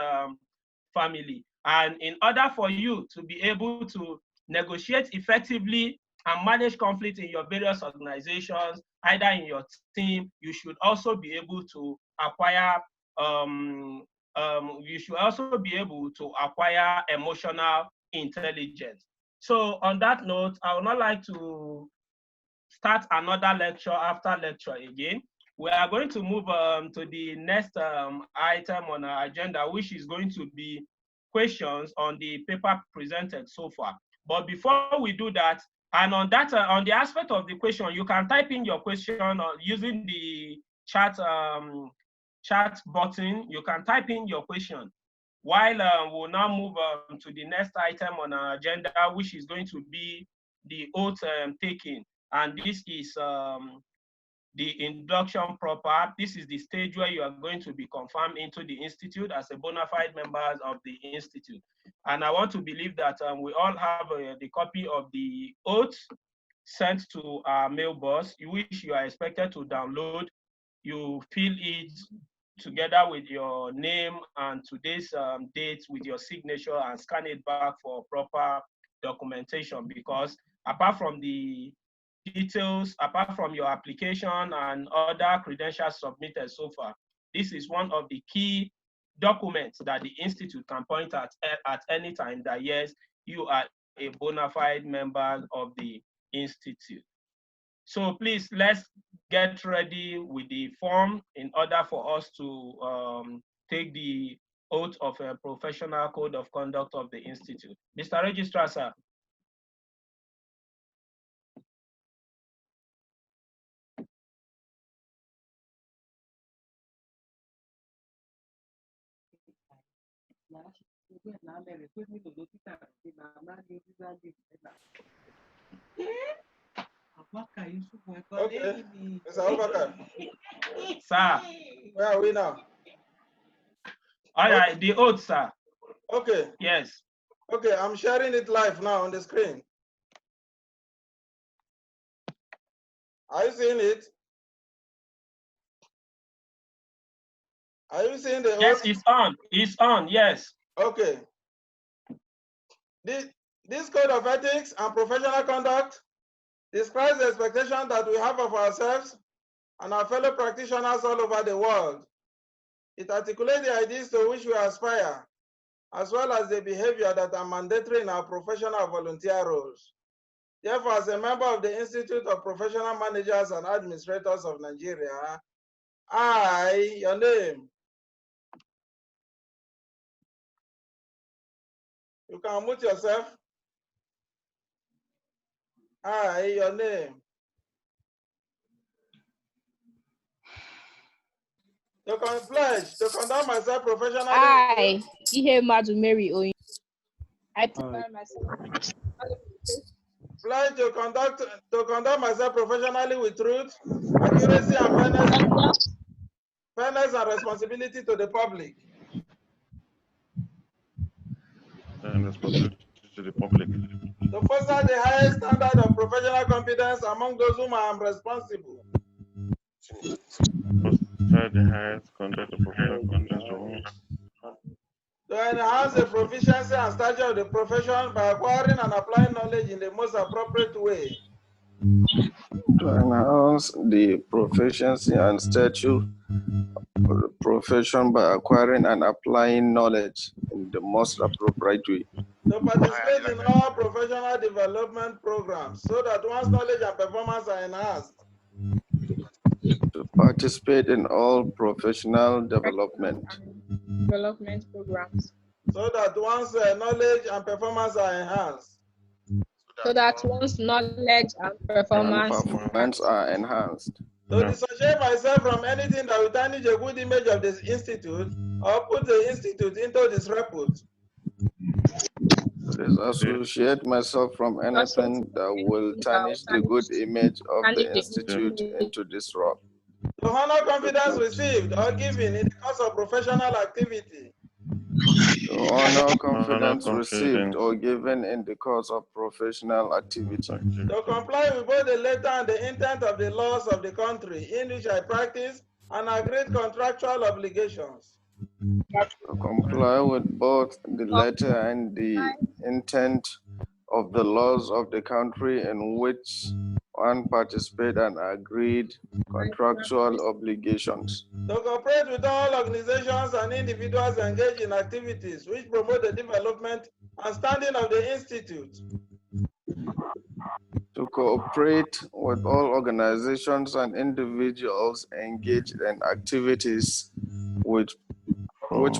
family. And in order for you to be able to negotiate effectively and manage conflict in your various organizations, either in your team, you should also be able to acquire emotional intelligence. So on that note, I would not like to start another lecture after lecture again. We are going to move to the next item on our agenda, which is going to be questions on the paper presented so far. But before we do that, and on that, on the aspect of the question, you can type in your question using the chat button. You can type in your question. While we'll now move to the next item on our agenda, which is going to be the oath taking. And this is the induction proper. This is the stage where you are going to be confirmed into the institute as a bona fide members of the institute. And I want to believe that we all have the copy of the oath sent to our mailbox, which you are expected to download. You fill it together with your name and today's date with your signature and scan it back for proper documentation, because apart from the details, apart from your application and other credentials submitted so far, this is one of the key documents that the institute can point at any time that, yes, you are a bona fide member of the institute. So please, let's get ready with the form in order for us to take the oath of a professional code of conduct of the institute. Mr. Registrar, sir. Okay, Mr. Obaka. Sir. Where are we now? All right, the oath, sir. Okay. Yes. Okay, I'm sharing it live now on the screen. Are you seeing it? Are you seeing the oath? Yes, it's on. It's on, yes. Okay. This code of ethics and professional conduct describes the expectation that we have of ourselves and our fellow practitioners all over the world. It articulates the ideas to which we aspire, as well as the behavior that are mandatory in our professional volunteer roles. Therefore, as a member of the Institute of Professional Managers and Administrators of Nigeria, I, your name. You can unmute yourself. I, your name. To pledge to conduct myself professionally. I, Ihe Madu Mary Oyin. I prepare myself. Pledge to conduct myself professionally with truth, accuracy, and fairness and responsibility to the public. and responsibility to the public. To foster the highest standard of professional competence among those whom I am responsible. Foster the highest conduct of professional competence to whom. To enhance the proficiency and stature of the profession by acquiring and applying knowledge in the most appropriate way. To enhance the proficiency and stature of the profession by acquiring and applying knowledge in the most appropriate way. To participate in all professional development programs so that one's knowledge and performance are enhanced. To participate in all professional development programs. So that one's knowledge and performance are enhanced. So that one's knowledge and performance are enhanced. To dissociate myself from anything that will tarnish a good image of this institute or put the institute into disrepute. Disassociate myself from anything that will tarnish the good image of the institute into disrupt. To honor confidence received or given in the course of professional activity. To honor confidence received or given in the course of professional activity. To comply with both the letter and the intent of the laws of the country in which I practice and agreed contractual obligations. To comply with both the letter and the intent of the laws of the country in which one participates and agreed contractual obligations. To cooperate with all organizations and individuals engaged in activities which promote the development and standing of the institute. To cooperate with all organizations and individuals engaged in activities which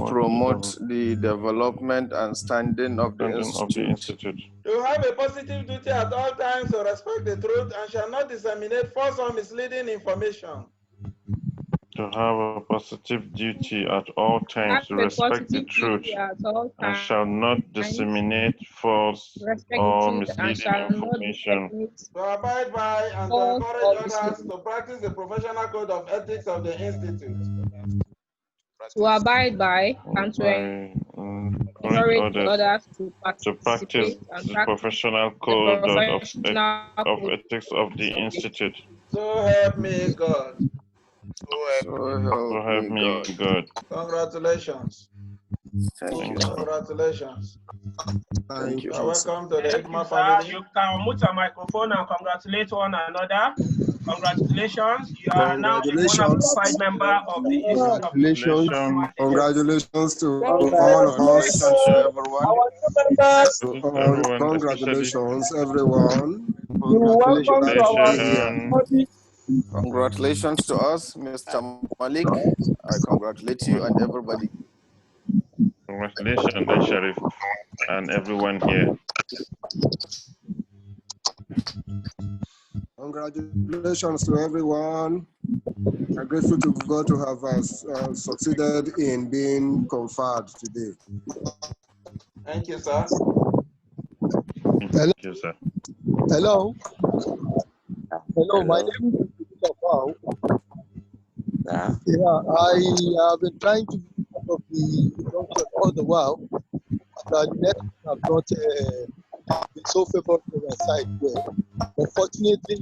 promote the development and standing of the institute. To have a positive duty at all times to respect the truth and shall not disseminate false or misleading information. To have a positive duty at all times to respect the truth and shall not disseminate false or misleading information. To abide by and to encourage others to practice the professional code of ethics of the institute. To abide by and to encourage others to practice the professional code of ethics of the institute. So help me God. So help me God. Congratulations. Thank you. Congratulations. Thank you. Welcome to the Thank you, IGMA sir. family. You can mute your microphone and congratulate one another. Congratulations. You are now a bona fide member of the Institute of Professional Congratulations to all of us. Congratulations to everyone. Congratulations, everyone. Congratulations to us, Mr. Malik. I congratulate you and everybody. Congratulations, then Sharif, and everyone here. Congratulations to everyone. I'm grateful to God to have succeeded in being conferred today. Thank you, sir. Thank you, sir. Hello. Hello, my name is Wow. Yeah, I have been trying to be part of the induction all the while, but the network have not been so favorable on my side there. Unfortunately,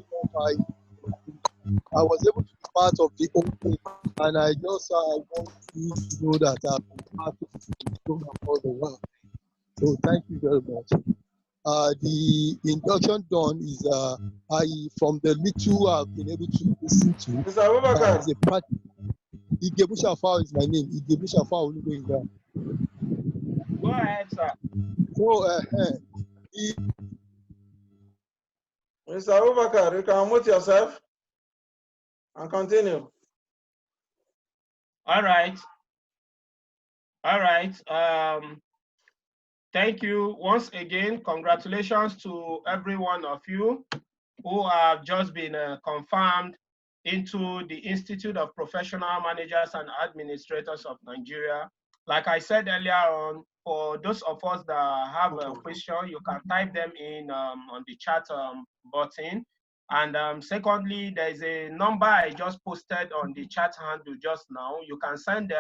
I was able to be part of the opening, and I just want you to know that I've been part of the program all the while. So thank you very much. The induction done is from the little I've been able to listen to. Mr. Abubakar. Is a practice. Igebusha Fao is my name. Igebusha Fao. Go ahead, sir. So, Mr. Abubakar, you can mute yourself and continue. All right. All right. Thank you once again. Congratulations to every one of you who have just been confirmed into the Institute of Professional Managers and Administrators of Nigeria. Like I said earlier on, for those of us that have a question, you can type them in on the chat button. And secondly, there's a number I just posted on the chat handle just now. You can send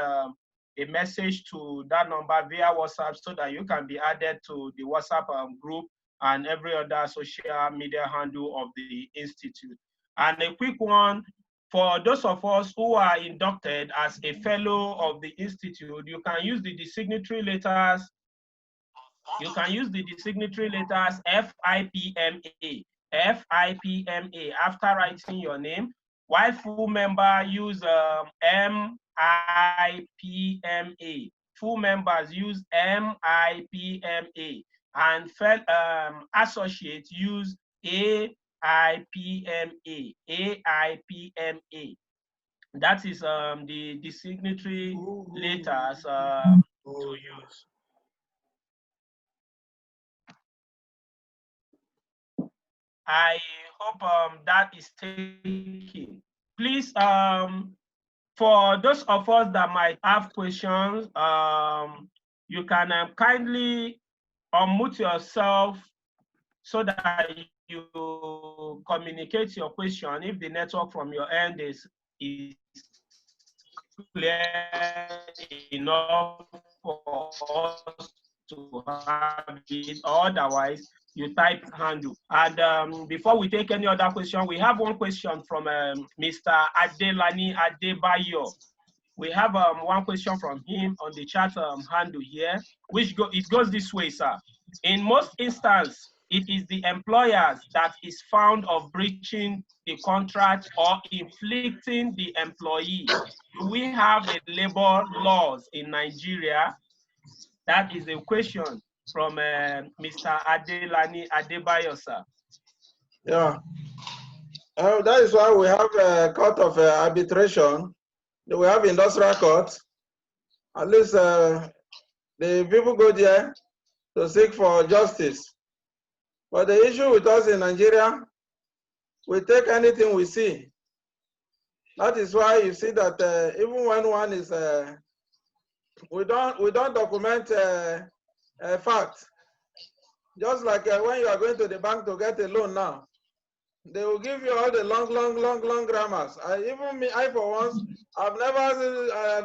a message to that number via WhatsApp so that you can be added to the WhatsApp group and every other social media handle of the Institute. And a quick one, for those of us who are inducted as a fellow of the Institute, you can use the designatory letters. You can use the designatory letters FIPMA, FIPMA after writing your name, while full member use MIPMA. Full members use MIPMA, and associate use AIPMA, AIPMA. That is the signatory letters to use. I hope that is taken. Please, for those of us that might have questions, you can kindly unmute yourself so that you communicate your question if the network from your end is clear enough for us to have it. Otherwise, you type handle. And before we take any other question, we have one question from Mr. Adelani Adebayo. We have one question from him on the chat handle here, which it goes this way, sir. In most instances, it is the employers that is found of breaching the contract or inflicting the employee. Do we have a labor laws in Nigeria? That is a question from Mr. Adelani Adebayo, sir. Yeah. That is why we have a court of arbitration. We have industrial court. At least the people go there to seek for justice. But the issue with us in Nigeria, we take anything we see. That is why you see that even when one is, we don't document a fact. Just like when you are going to the bank to get a loan now, they will give you all the long grammars. Even me, I for once, I've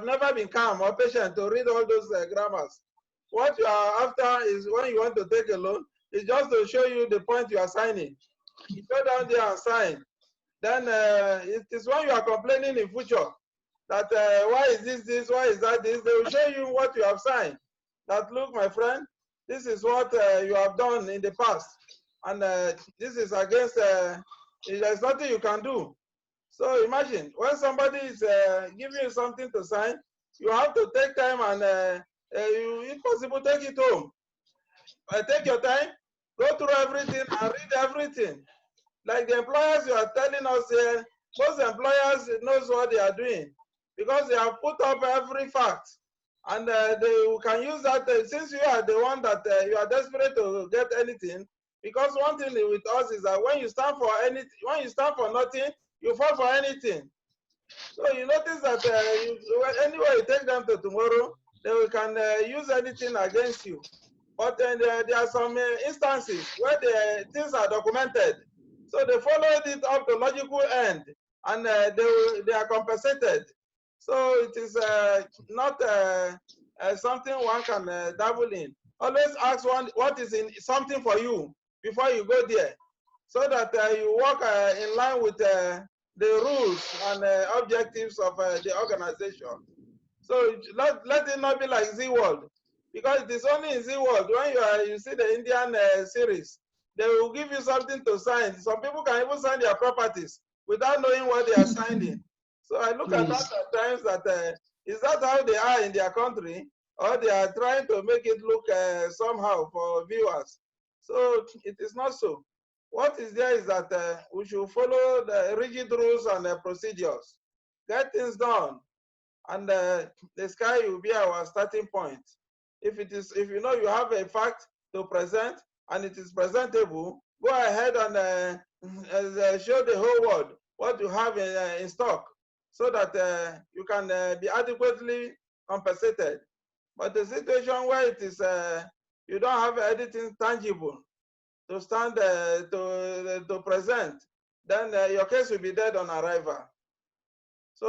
never been calm or patient to read all those grammars. What you are after is when you want to take a loan, is just to show you the point you are signing. You go down there and sign. Then it is when you are complaining in future that why is this, why is that this, they will show you what you have signed. That look, my friend, this is what you have done in the past. And this is against, there's nothing you can do. So imagine, when somebody is giving you something to sign, you have to take time and if possible, take it home. Take your time, go through everything and read everything. Like the employers you are telling us here, most employers knows what they are doing because they have put up every fact. And they can use that since you are the one that you are desperate to get anything. Because one thing with us is that when you stand for anything, when you stand for nothing, you fall for anything. So you notice that anywhere you take them to tomorrow, they can use anything against you. But then there are some instances where the things are documented. So they followed it up to logical end, and they are compensated. So it is not something one can dabble in. Always ask one what is in something for you before you go there, so that you work in line with the rules and objectives of the organization. So let it not be like Z World, because it is only in Z World when you see the Indian series, they will give you something to sign. Some people can even sign their properties without knowing what they are signing. So I look at that at times that is that how they are in their country, or they are trying to make it look somehow for viewers. So it is not so. What is there is that we should follow the rigid rules and procedures, get things done, and the sky will be our starting point. If you know you have a fact to present and it is presentable, go ahead and show the whole world what you have in stock, so that you can be adequately compensated. But the situation where it is you don't have anything tangible to stand to present, then your case will be dead on arrival. So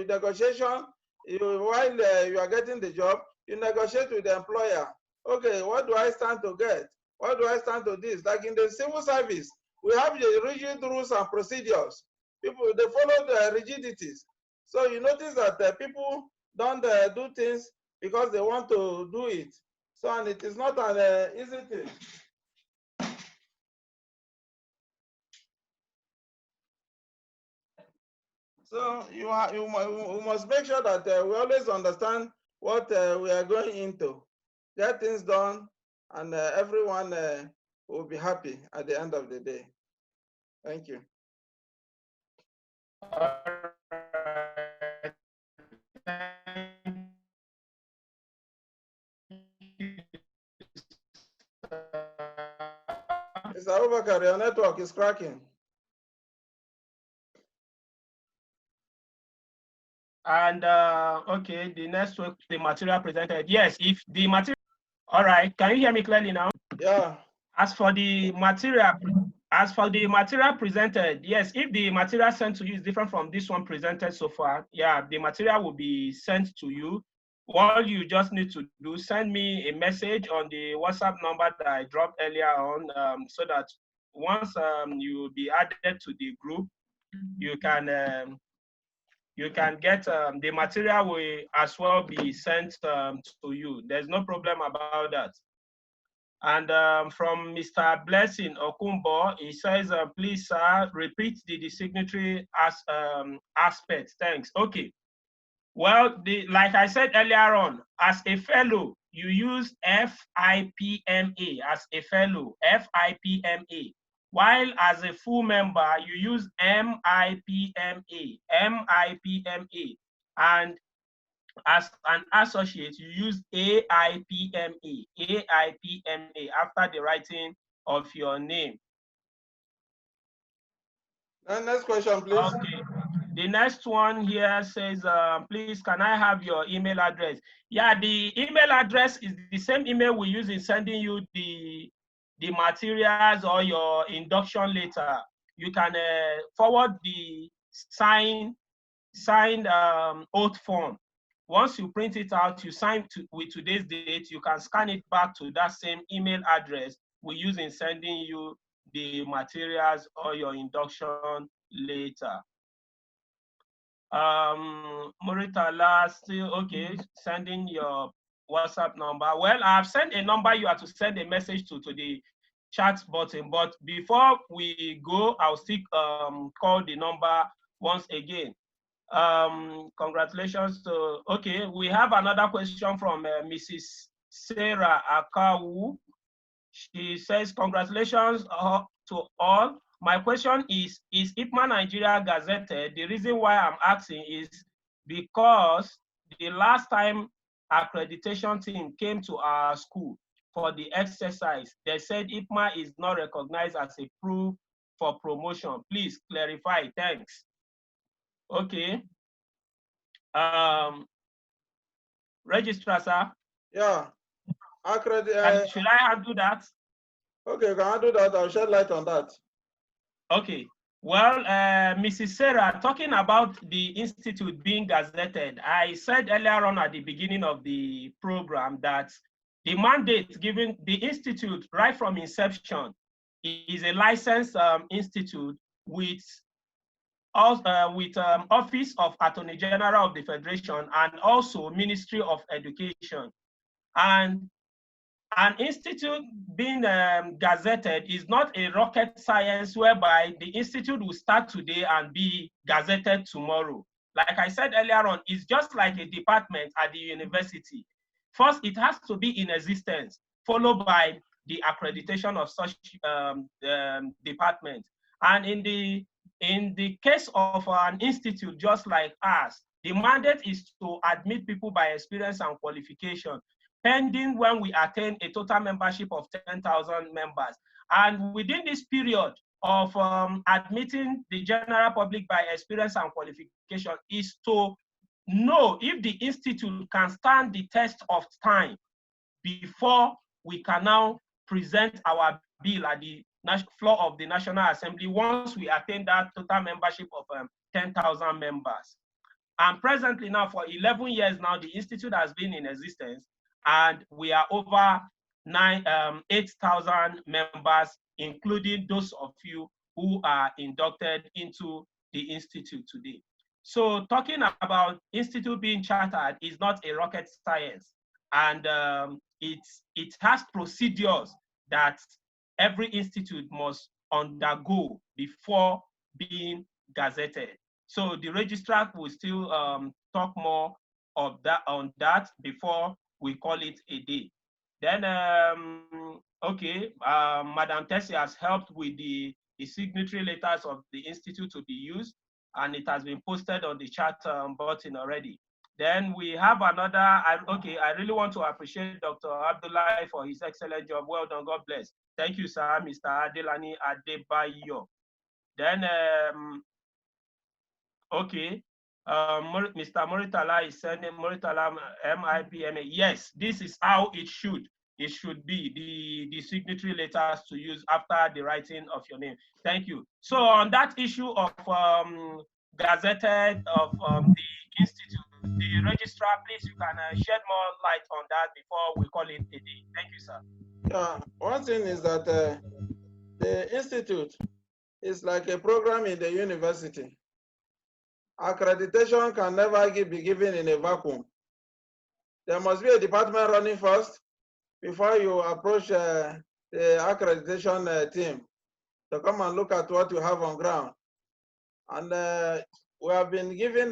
negotiation while you are getting the job, you negotiate with the employer. Okay, what do I stand to get? What do I stand to this? Like in the civil service, we have the rigid rules and procedures. People, they follow the rigidities. So you notice that people don't do things because they want to do it. So, and it is not an easy thing. So you must make sure that we always understand what we are going into. Get things done, and everyone will be happy at the end of the day. Thank you. Mr. Abubakar, your network is cracking. And okay, the next week, the material presented. Yes, if the material, all right, can you hear me clearly now? Yeah. As for the material presented, yes, if the material sent to you is different from this one presented so far, yeah, the material will be sent to you. All you just need to do, send me a message on the WhatsApp number that I dropped earlier on, so that once you will be added to the group, you can get the material will as well be sent to you. There's no problem about that. And from Mr. Blessing Okumbo, he says, please, sir, repeat the signatory aspect. Thanks. Okay. Well, like I said earlier on, as a fellow, you use FIPMA as a fellow, FIPMA. While as a full member, you use MIPMA, MIPMA. And as an associate, you use AIPMA, AIPMA after the writing of your name. Next question, please. Okay. The next one here says, please, can I have your email address? Yeah, the email address is the same email we use in sending you the materials or your induction letter. You can forward the signed oath form. Once you print it out, you sign with today's date, you can scan it back to that same email address we use in sending you the materials or your induction later. Muritala, still okay, sending your WhatsApp number. Well, I've sent a number you have to send a message to the chat button, but before we go, I'll still call the number once again. Congratulations to, okay, we have another question from Mrs. Sarah Akawu. She says, congratulations to all. My question is IPMA Nigeria gazetted? The reason why I'm asking is because the last time accreditation team came to our school for the exercise, they said IPMA is not recognized as a proof for promotion. Please clarify, thanks. Okay. Registrar, sir. Yeah. Should I handle that? Okay, can I do that? I'll shed light on that. Okay. Well, Mrs. Sarah, talking about the institute being gazetted, I said earlier on at the beginning of the program that the mandate given the institute right from inception is a licensed institute with Office of Attorney General of the Federation and also Ministry of Education. And an institute being gazetted is not a rocket science whereby the institute will start today and be gazetted tomorrow. Like I said earlier on, it's just like a department at the university. First, it has to be in existence, followed by the accreditation of such department. And in the case of an institute just like us, the mandate is to admit people by experience and qualification, pending when we attain a total membership of 10,000 members. And within this period of admitting the general public by experience and qualification is to know if the institute can stand the test of time before we can now present our bill at the floor of the National Assembly once we attain that total membership of 10,000 members. And presently now, for 11 years now, the institute has been in existence, and we are over 8,000 members, including those of you who are inducted into the institute today. So talking about institute being chartered is not a rocket science, and it has procedures that every institute must undergo before being gazetted. So the registrar will still talk more of that on that before we call it a day. Then, okay, Madam Tessie has helped with the signatory letters of the institute to be used, and it has been posted on the chat button already. Then we have another, okay, I really want to appreciate Dr. Abdullahi for his excellent job. Well done, God bless. Thank you, sir, Mr. Adelani Adebayo. Then, okay, Mr. Moritala is sending Moritala MIPMA. Yes, this is how it should. It should be the signatory letters to use after the writing of your name. Thank you. So on that issue of gazetted of the institute, the registrar, please, you can shed more light on that before we call it a day. Thank you, sir. Yeah, one thing is that the institute is like a program in the university. Accreditation can never be given in a vacuum. There must be a department running first before you approach the accreditation team to come and look at what you have on ground. And we have been given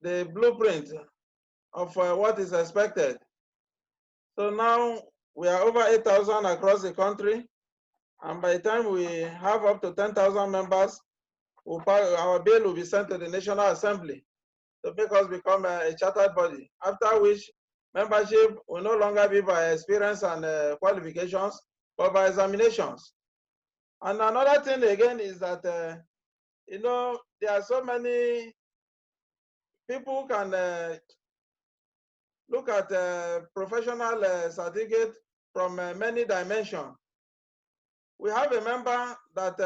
the blueprint of what is expected. So now we are over 8,000 across the country. And by the time we have up to 10,000 members, our bill will be sent to the National Assembly to make us become a chartered body, after which membership will no longer be by experience and qualifications, but by examinations. And another thing again is that, you know, there are so many people who can look at professional certificate from many dimensions. We have a member that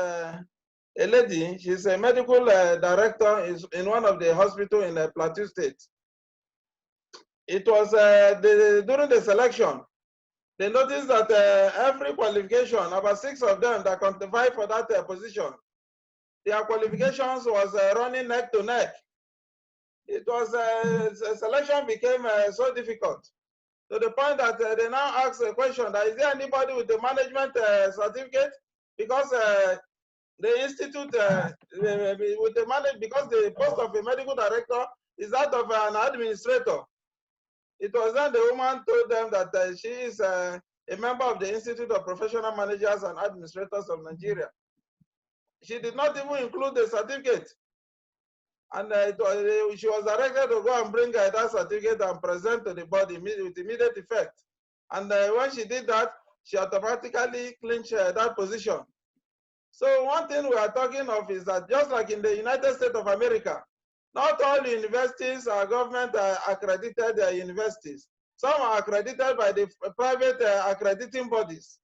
a lady, she's a medical director in one of the hospitals in Plateau State. It was during the selection, they noticed that every qualification, about 6 of them that qualified for that position, their qualifications was running neck to neck. It was, selection became so difficult to the point that they now ask a question that is there anybody with the management certificate? Because the institute with the because the post of a medical director is that of an administrator. It was then the woman told them that she is a member of the Institute of Professional Managers and Administrators of Nigeria. She did not even include the certificate. And she was directed to go and bring that certificate and present to the body with immediate effect. And when she did that, she automatically clinched that position. So one thing we are talking of is that just like in the United States of America, not all universities are government accredited universities. Some are accredited by the private accrediting bodies.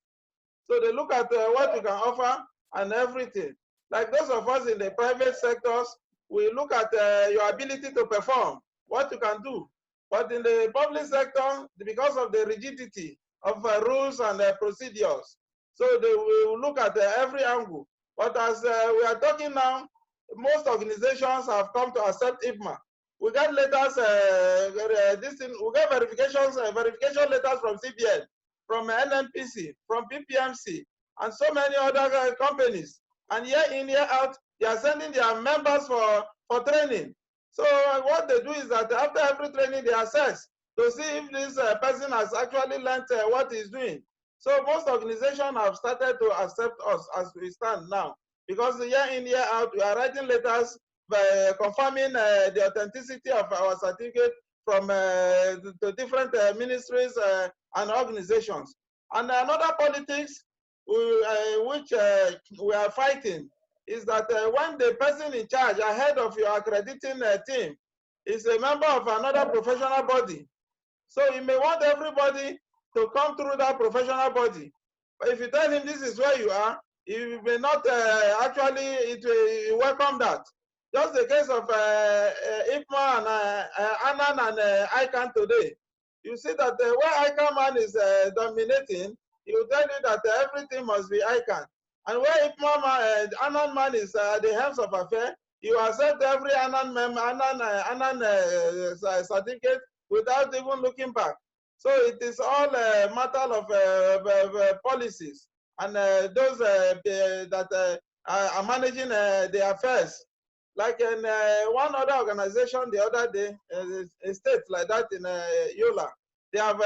So they look at what you can offer and everything. Like those of us in the private sectors, we look at your ability to perform, what you can do. But in the public sector, because of the rigidity of rules and procedures, so they will look at every angle. But as we are talking now, most organizations have come to accept IPMA. We get letters, we get verification letters from CBN, from NNPC, from PPMC, and so many other companies. And year in, year out, they are sending their members for training. So what they do is that after every training, they assess to see if this person has actually learned what he's doing. So most organizations have started to accept us as we stand now, because year in, year out, we are writing letters by confirming the authenticity of our certificate from the different ministries and organizations. And another politics which we are fighting is that when the person in charge ahead of your accrediting team is a member of another professional body, so you may want everybody to come through that professional body. But if you tell him this is where you are, he may not actually welcome that. Just the case of IPMA and Anan and ICANN today. You see that where ICANN man is dominating, he will tell you that everything must be ICANN. And where IPMA man, Anan man is the helms of affair, you accept every Anan certificate without even looking back. So it is all a matter of policies and those that are managing the affairs. Like in one other organization the other day, a state like that in Yola, they have,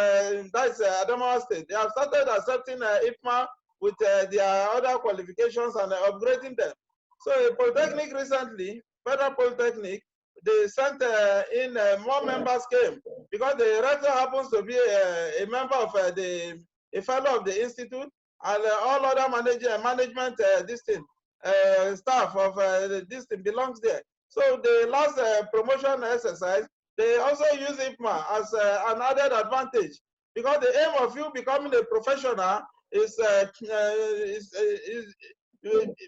that's Adamawa State, they have started accepting IPMA with their other qualifications and upgrading them. So a Polytechnic recently, Federal Polytechnic, they sent in more members came because the rector happens to be a member of a fellow of the institute, and all other management this thing, staff of this thing belongs there. So the last promotion exercise, they also use IPMA as an added advantage, because the aim of you becoming a professional is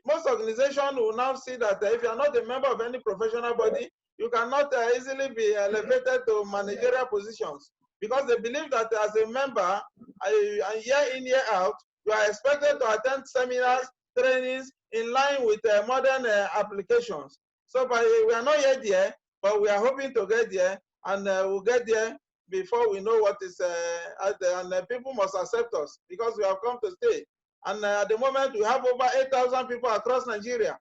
most organizations will now see that if you are not a member of any professional body, you cannot easily be elevated to managerial positions, because they believe that as a member, year in, year out, you are expected to attend seminars, trainings in line with modern applications. So we are not yet there, but we are hoping to get there, and we'll get there before we know what is out there. And people must accept us because we have come to stay. And at the moment, we have over 8,000 people across Nigeria.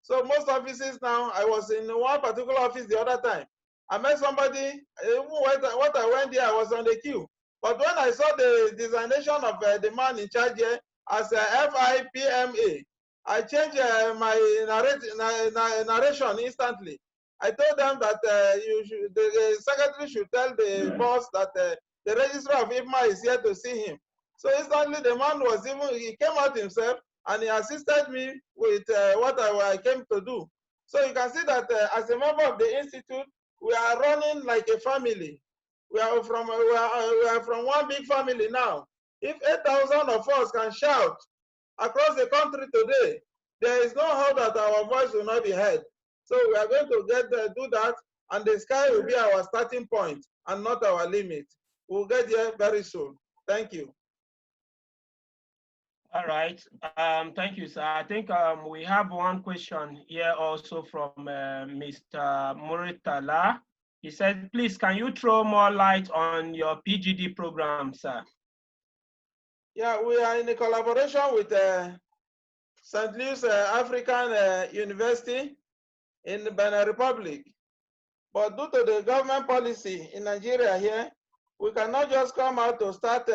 So most offices now, I was in one particular office the other time. I met somebody, what I went there, I was on the queue. But when I saw the designation of the man in charge here as FIPMA, I changed my narration instantly. I told them that the secretary should tell the boss that the registrar of IPMA is here to see him. So instantly the man was he came out himself and he assisted me with what I came to do. So you can see that as a member of the institute, we are running like a family. We are from one big family now. If 8,000 of us can shout across the country today, there is no hope that our voice will not be heard. So we are going to do that, and the sky will be our starting point and not our limit. We'll get there very soon. Thank you. All right. Thank you, sir. I think we have one question here also from Mr. Muritala. He said, please, can you throw more light on your PGD program, sir? Yeah, we are in a collaboration with St. Louis African University in the Benin Republic. But due to the government policy in Nigeria here, we cannot just come out to start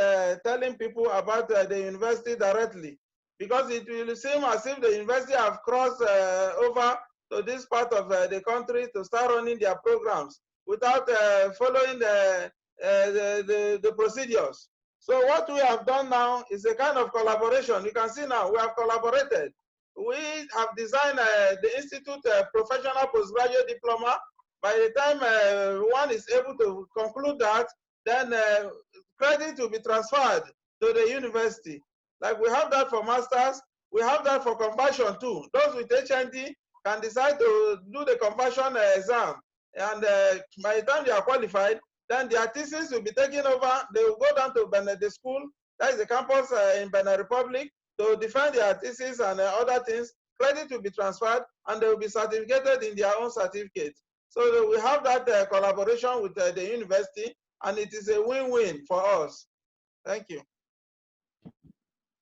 telling people about the university directly, because it will seem as if the university have crossed over to this part of the country to start running their programs without following the procedures. So what we have done now is a kind of collaboration. You can see now we have collaborated. We have designed the Institute Professional Postgraduate Diploma. By the time one is able to conclude that, then credit will be transferred to the university. Like we have that for masters, we have that for conversion too. Those with HND can decide to do the conversion exam, and by the time they are qualified, then their thesis will be taken over. They will go down to Benin, the school, that is the campus in Benin Republic, to defend their thesis and other things. Credit will be transferred, and they will be certificated in their own certificate. So we have that collaboration with the university, and it is a win-win for us. Thank you.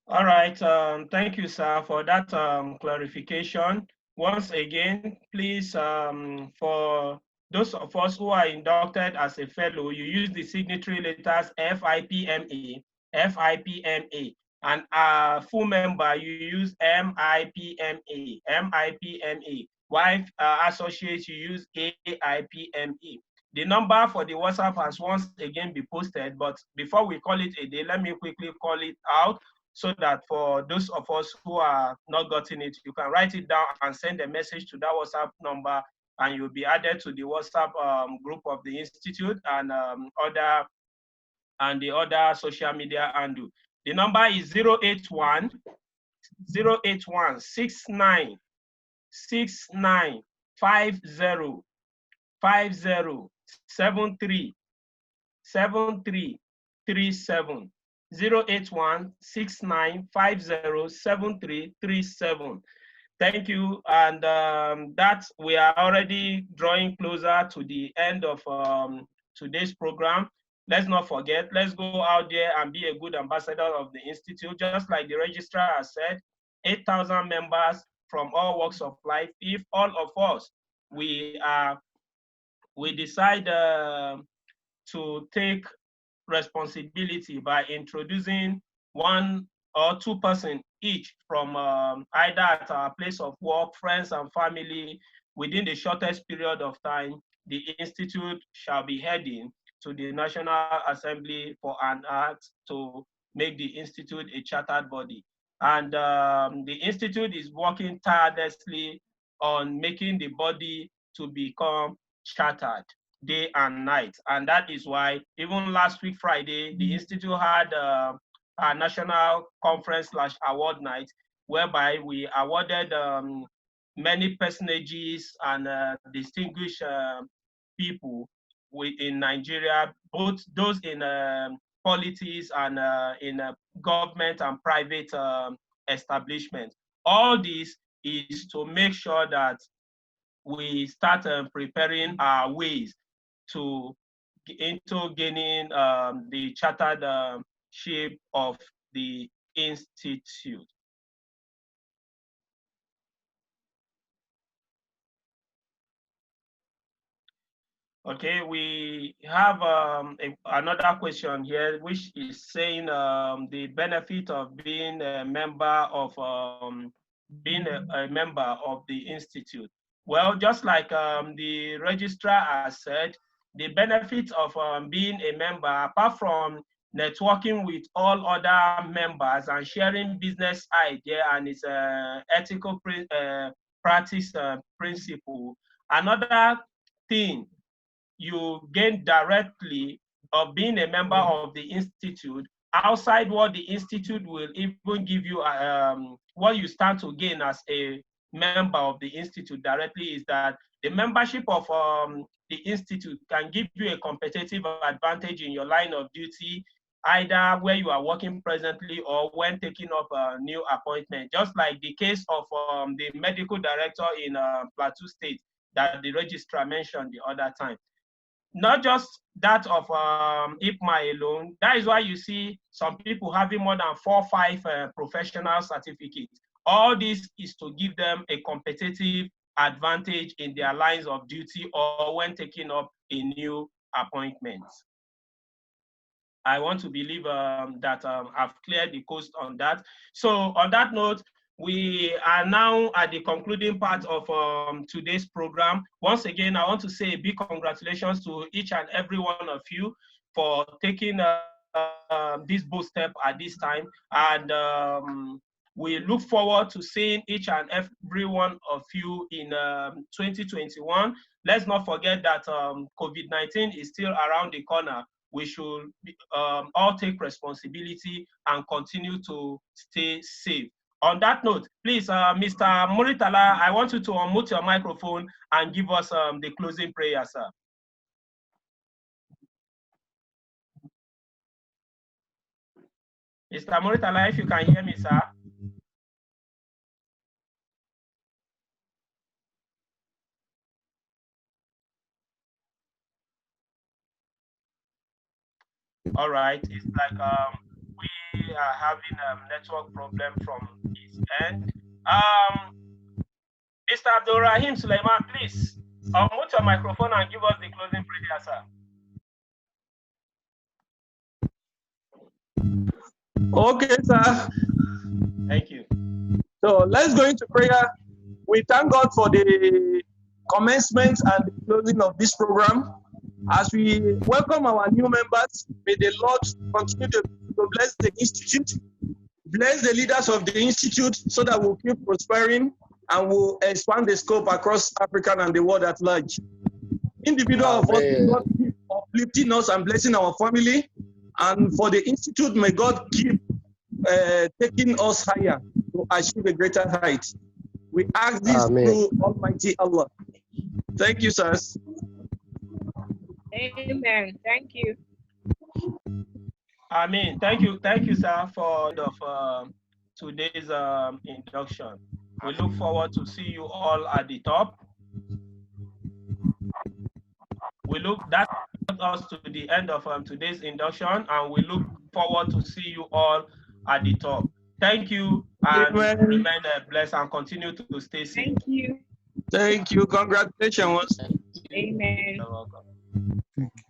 All right. Thank you, sir, for that clarification. Once again, please, for those of us who are inducted as a fellow, you use the signatory letters FIPMA, FIPMA, and full member, you use MIPMA, MIPMA. While associates, you use AIPME. The number for the WhatsApp has once again been posted, but before we call it a day, let me quickly call it out so that for those of us who are not gotten it, you can write it down and send a message to that WhatsApp number, and you'll be added to the WhatsApp group of the Institute and the other social media handle. The number is 081 69 69 50 73 7337. 08169507337. Thank you. And that we are already drawing closer to the end of today's program. Let's not forget, let's go out there and be a good ambassador of the Institute. Just like the registrar has said, 8,000 members from all walks of life. If all of us, we decide to take responsibility by introducing one or two persons each from either at our place of work, friends and family, within the shortest period of time, the Institute shall be heading to the National Assembly for an act to make the Institute a chartered body. And the Institute is working tirelessly on making the body to become chartered day and night. And that is why even last week, Friday, the Institute had a national conference / award night, whereby we awarded many personages and distinguished people in Nigeria, both those in politics and in government and private establishments. All this is to make sure that we start preparing our ways into gaining the chartered shape of the Institute. Okay, we have another question here, which is saying the benefit of being a member of the Institute. Well, just like the registrar has said, the benefit of being a member, apart from networking with all other members and sharing business idea and its ethical practice principle, another thing you gain directly of being a member of the Institute, outside what the Institute will even give you, what you stand to gain as a member of the Institute directly is that the membership of the Institute can give you a competitive advantage in your line of duty, either where you are working presently or when taking up a new appointment. Just like the case of the medical director in Plateau State that the registrar mentioned the other time. Not just that of IPMA alone. That is why you see some people having more than 4 or 5 professional certificates. All this is to give them a competitive advantage in their lines of duty or when taking up a new appointment. I want to believe that I've cleared the coast on that. So on that note, we are now at the concluding part of today's program. Once again, I want to say a big congratulations to each and every one of you for taking this bold step at this time. And we look forward to seeing each and every one of you in 2021. Let's not forget that COVID-19 is still around the corner. We should all take responsibility and continue to stay safe. On that note, please, Mr. Muritala, I want you to unmute your microphone and give us the closing prayer, sir. Mr. Muritala, if you can hear me, sir. All right, it's like we are having a network problem from his end. Mr. Abdul Rahim Suleiman, please unmute your microphone and give us the closing prayer, sir. Okay, sir. Thank you. So let's go into prayer. We thank God for the commencement and the closing of this program. As we welcome our new members, may the Lord continue to bless the Institute, bless the leaders of the Institute so that we'll keep prospering and we'll expand the scope across Africa and the world at large. Individual of us, God keep uplifting us and blessing our family. And for the Institute, may God keep taking us higher to achieve a greater height. We ask this through Almighty Allah. Thank you, sirs. Amen. Thank you. Thank you, sir, for today's induction. We look forward to see you all at the top. That brings us to the end of today's induction, and we look forward to see you all at the top. Thank you, and remain blessed and continue to stay safe. Thank you. Thank you. Congratulations. Amen. You're welcome. Thank you.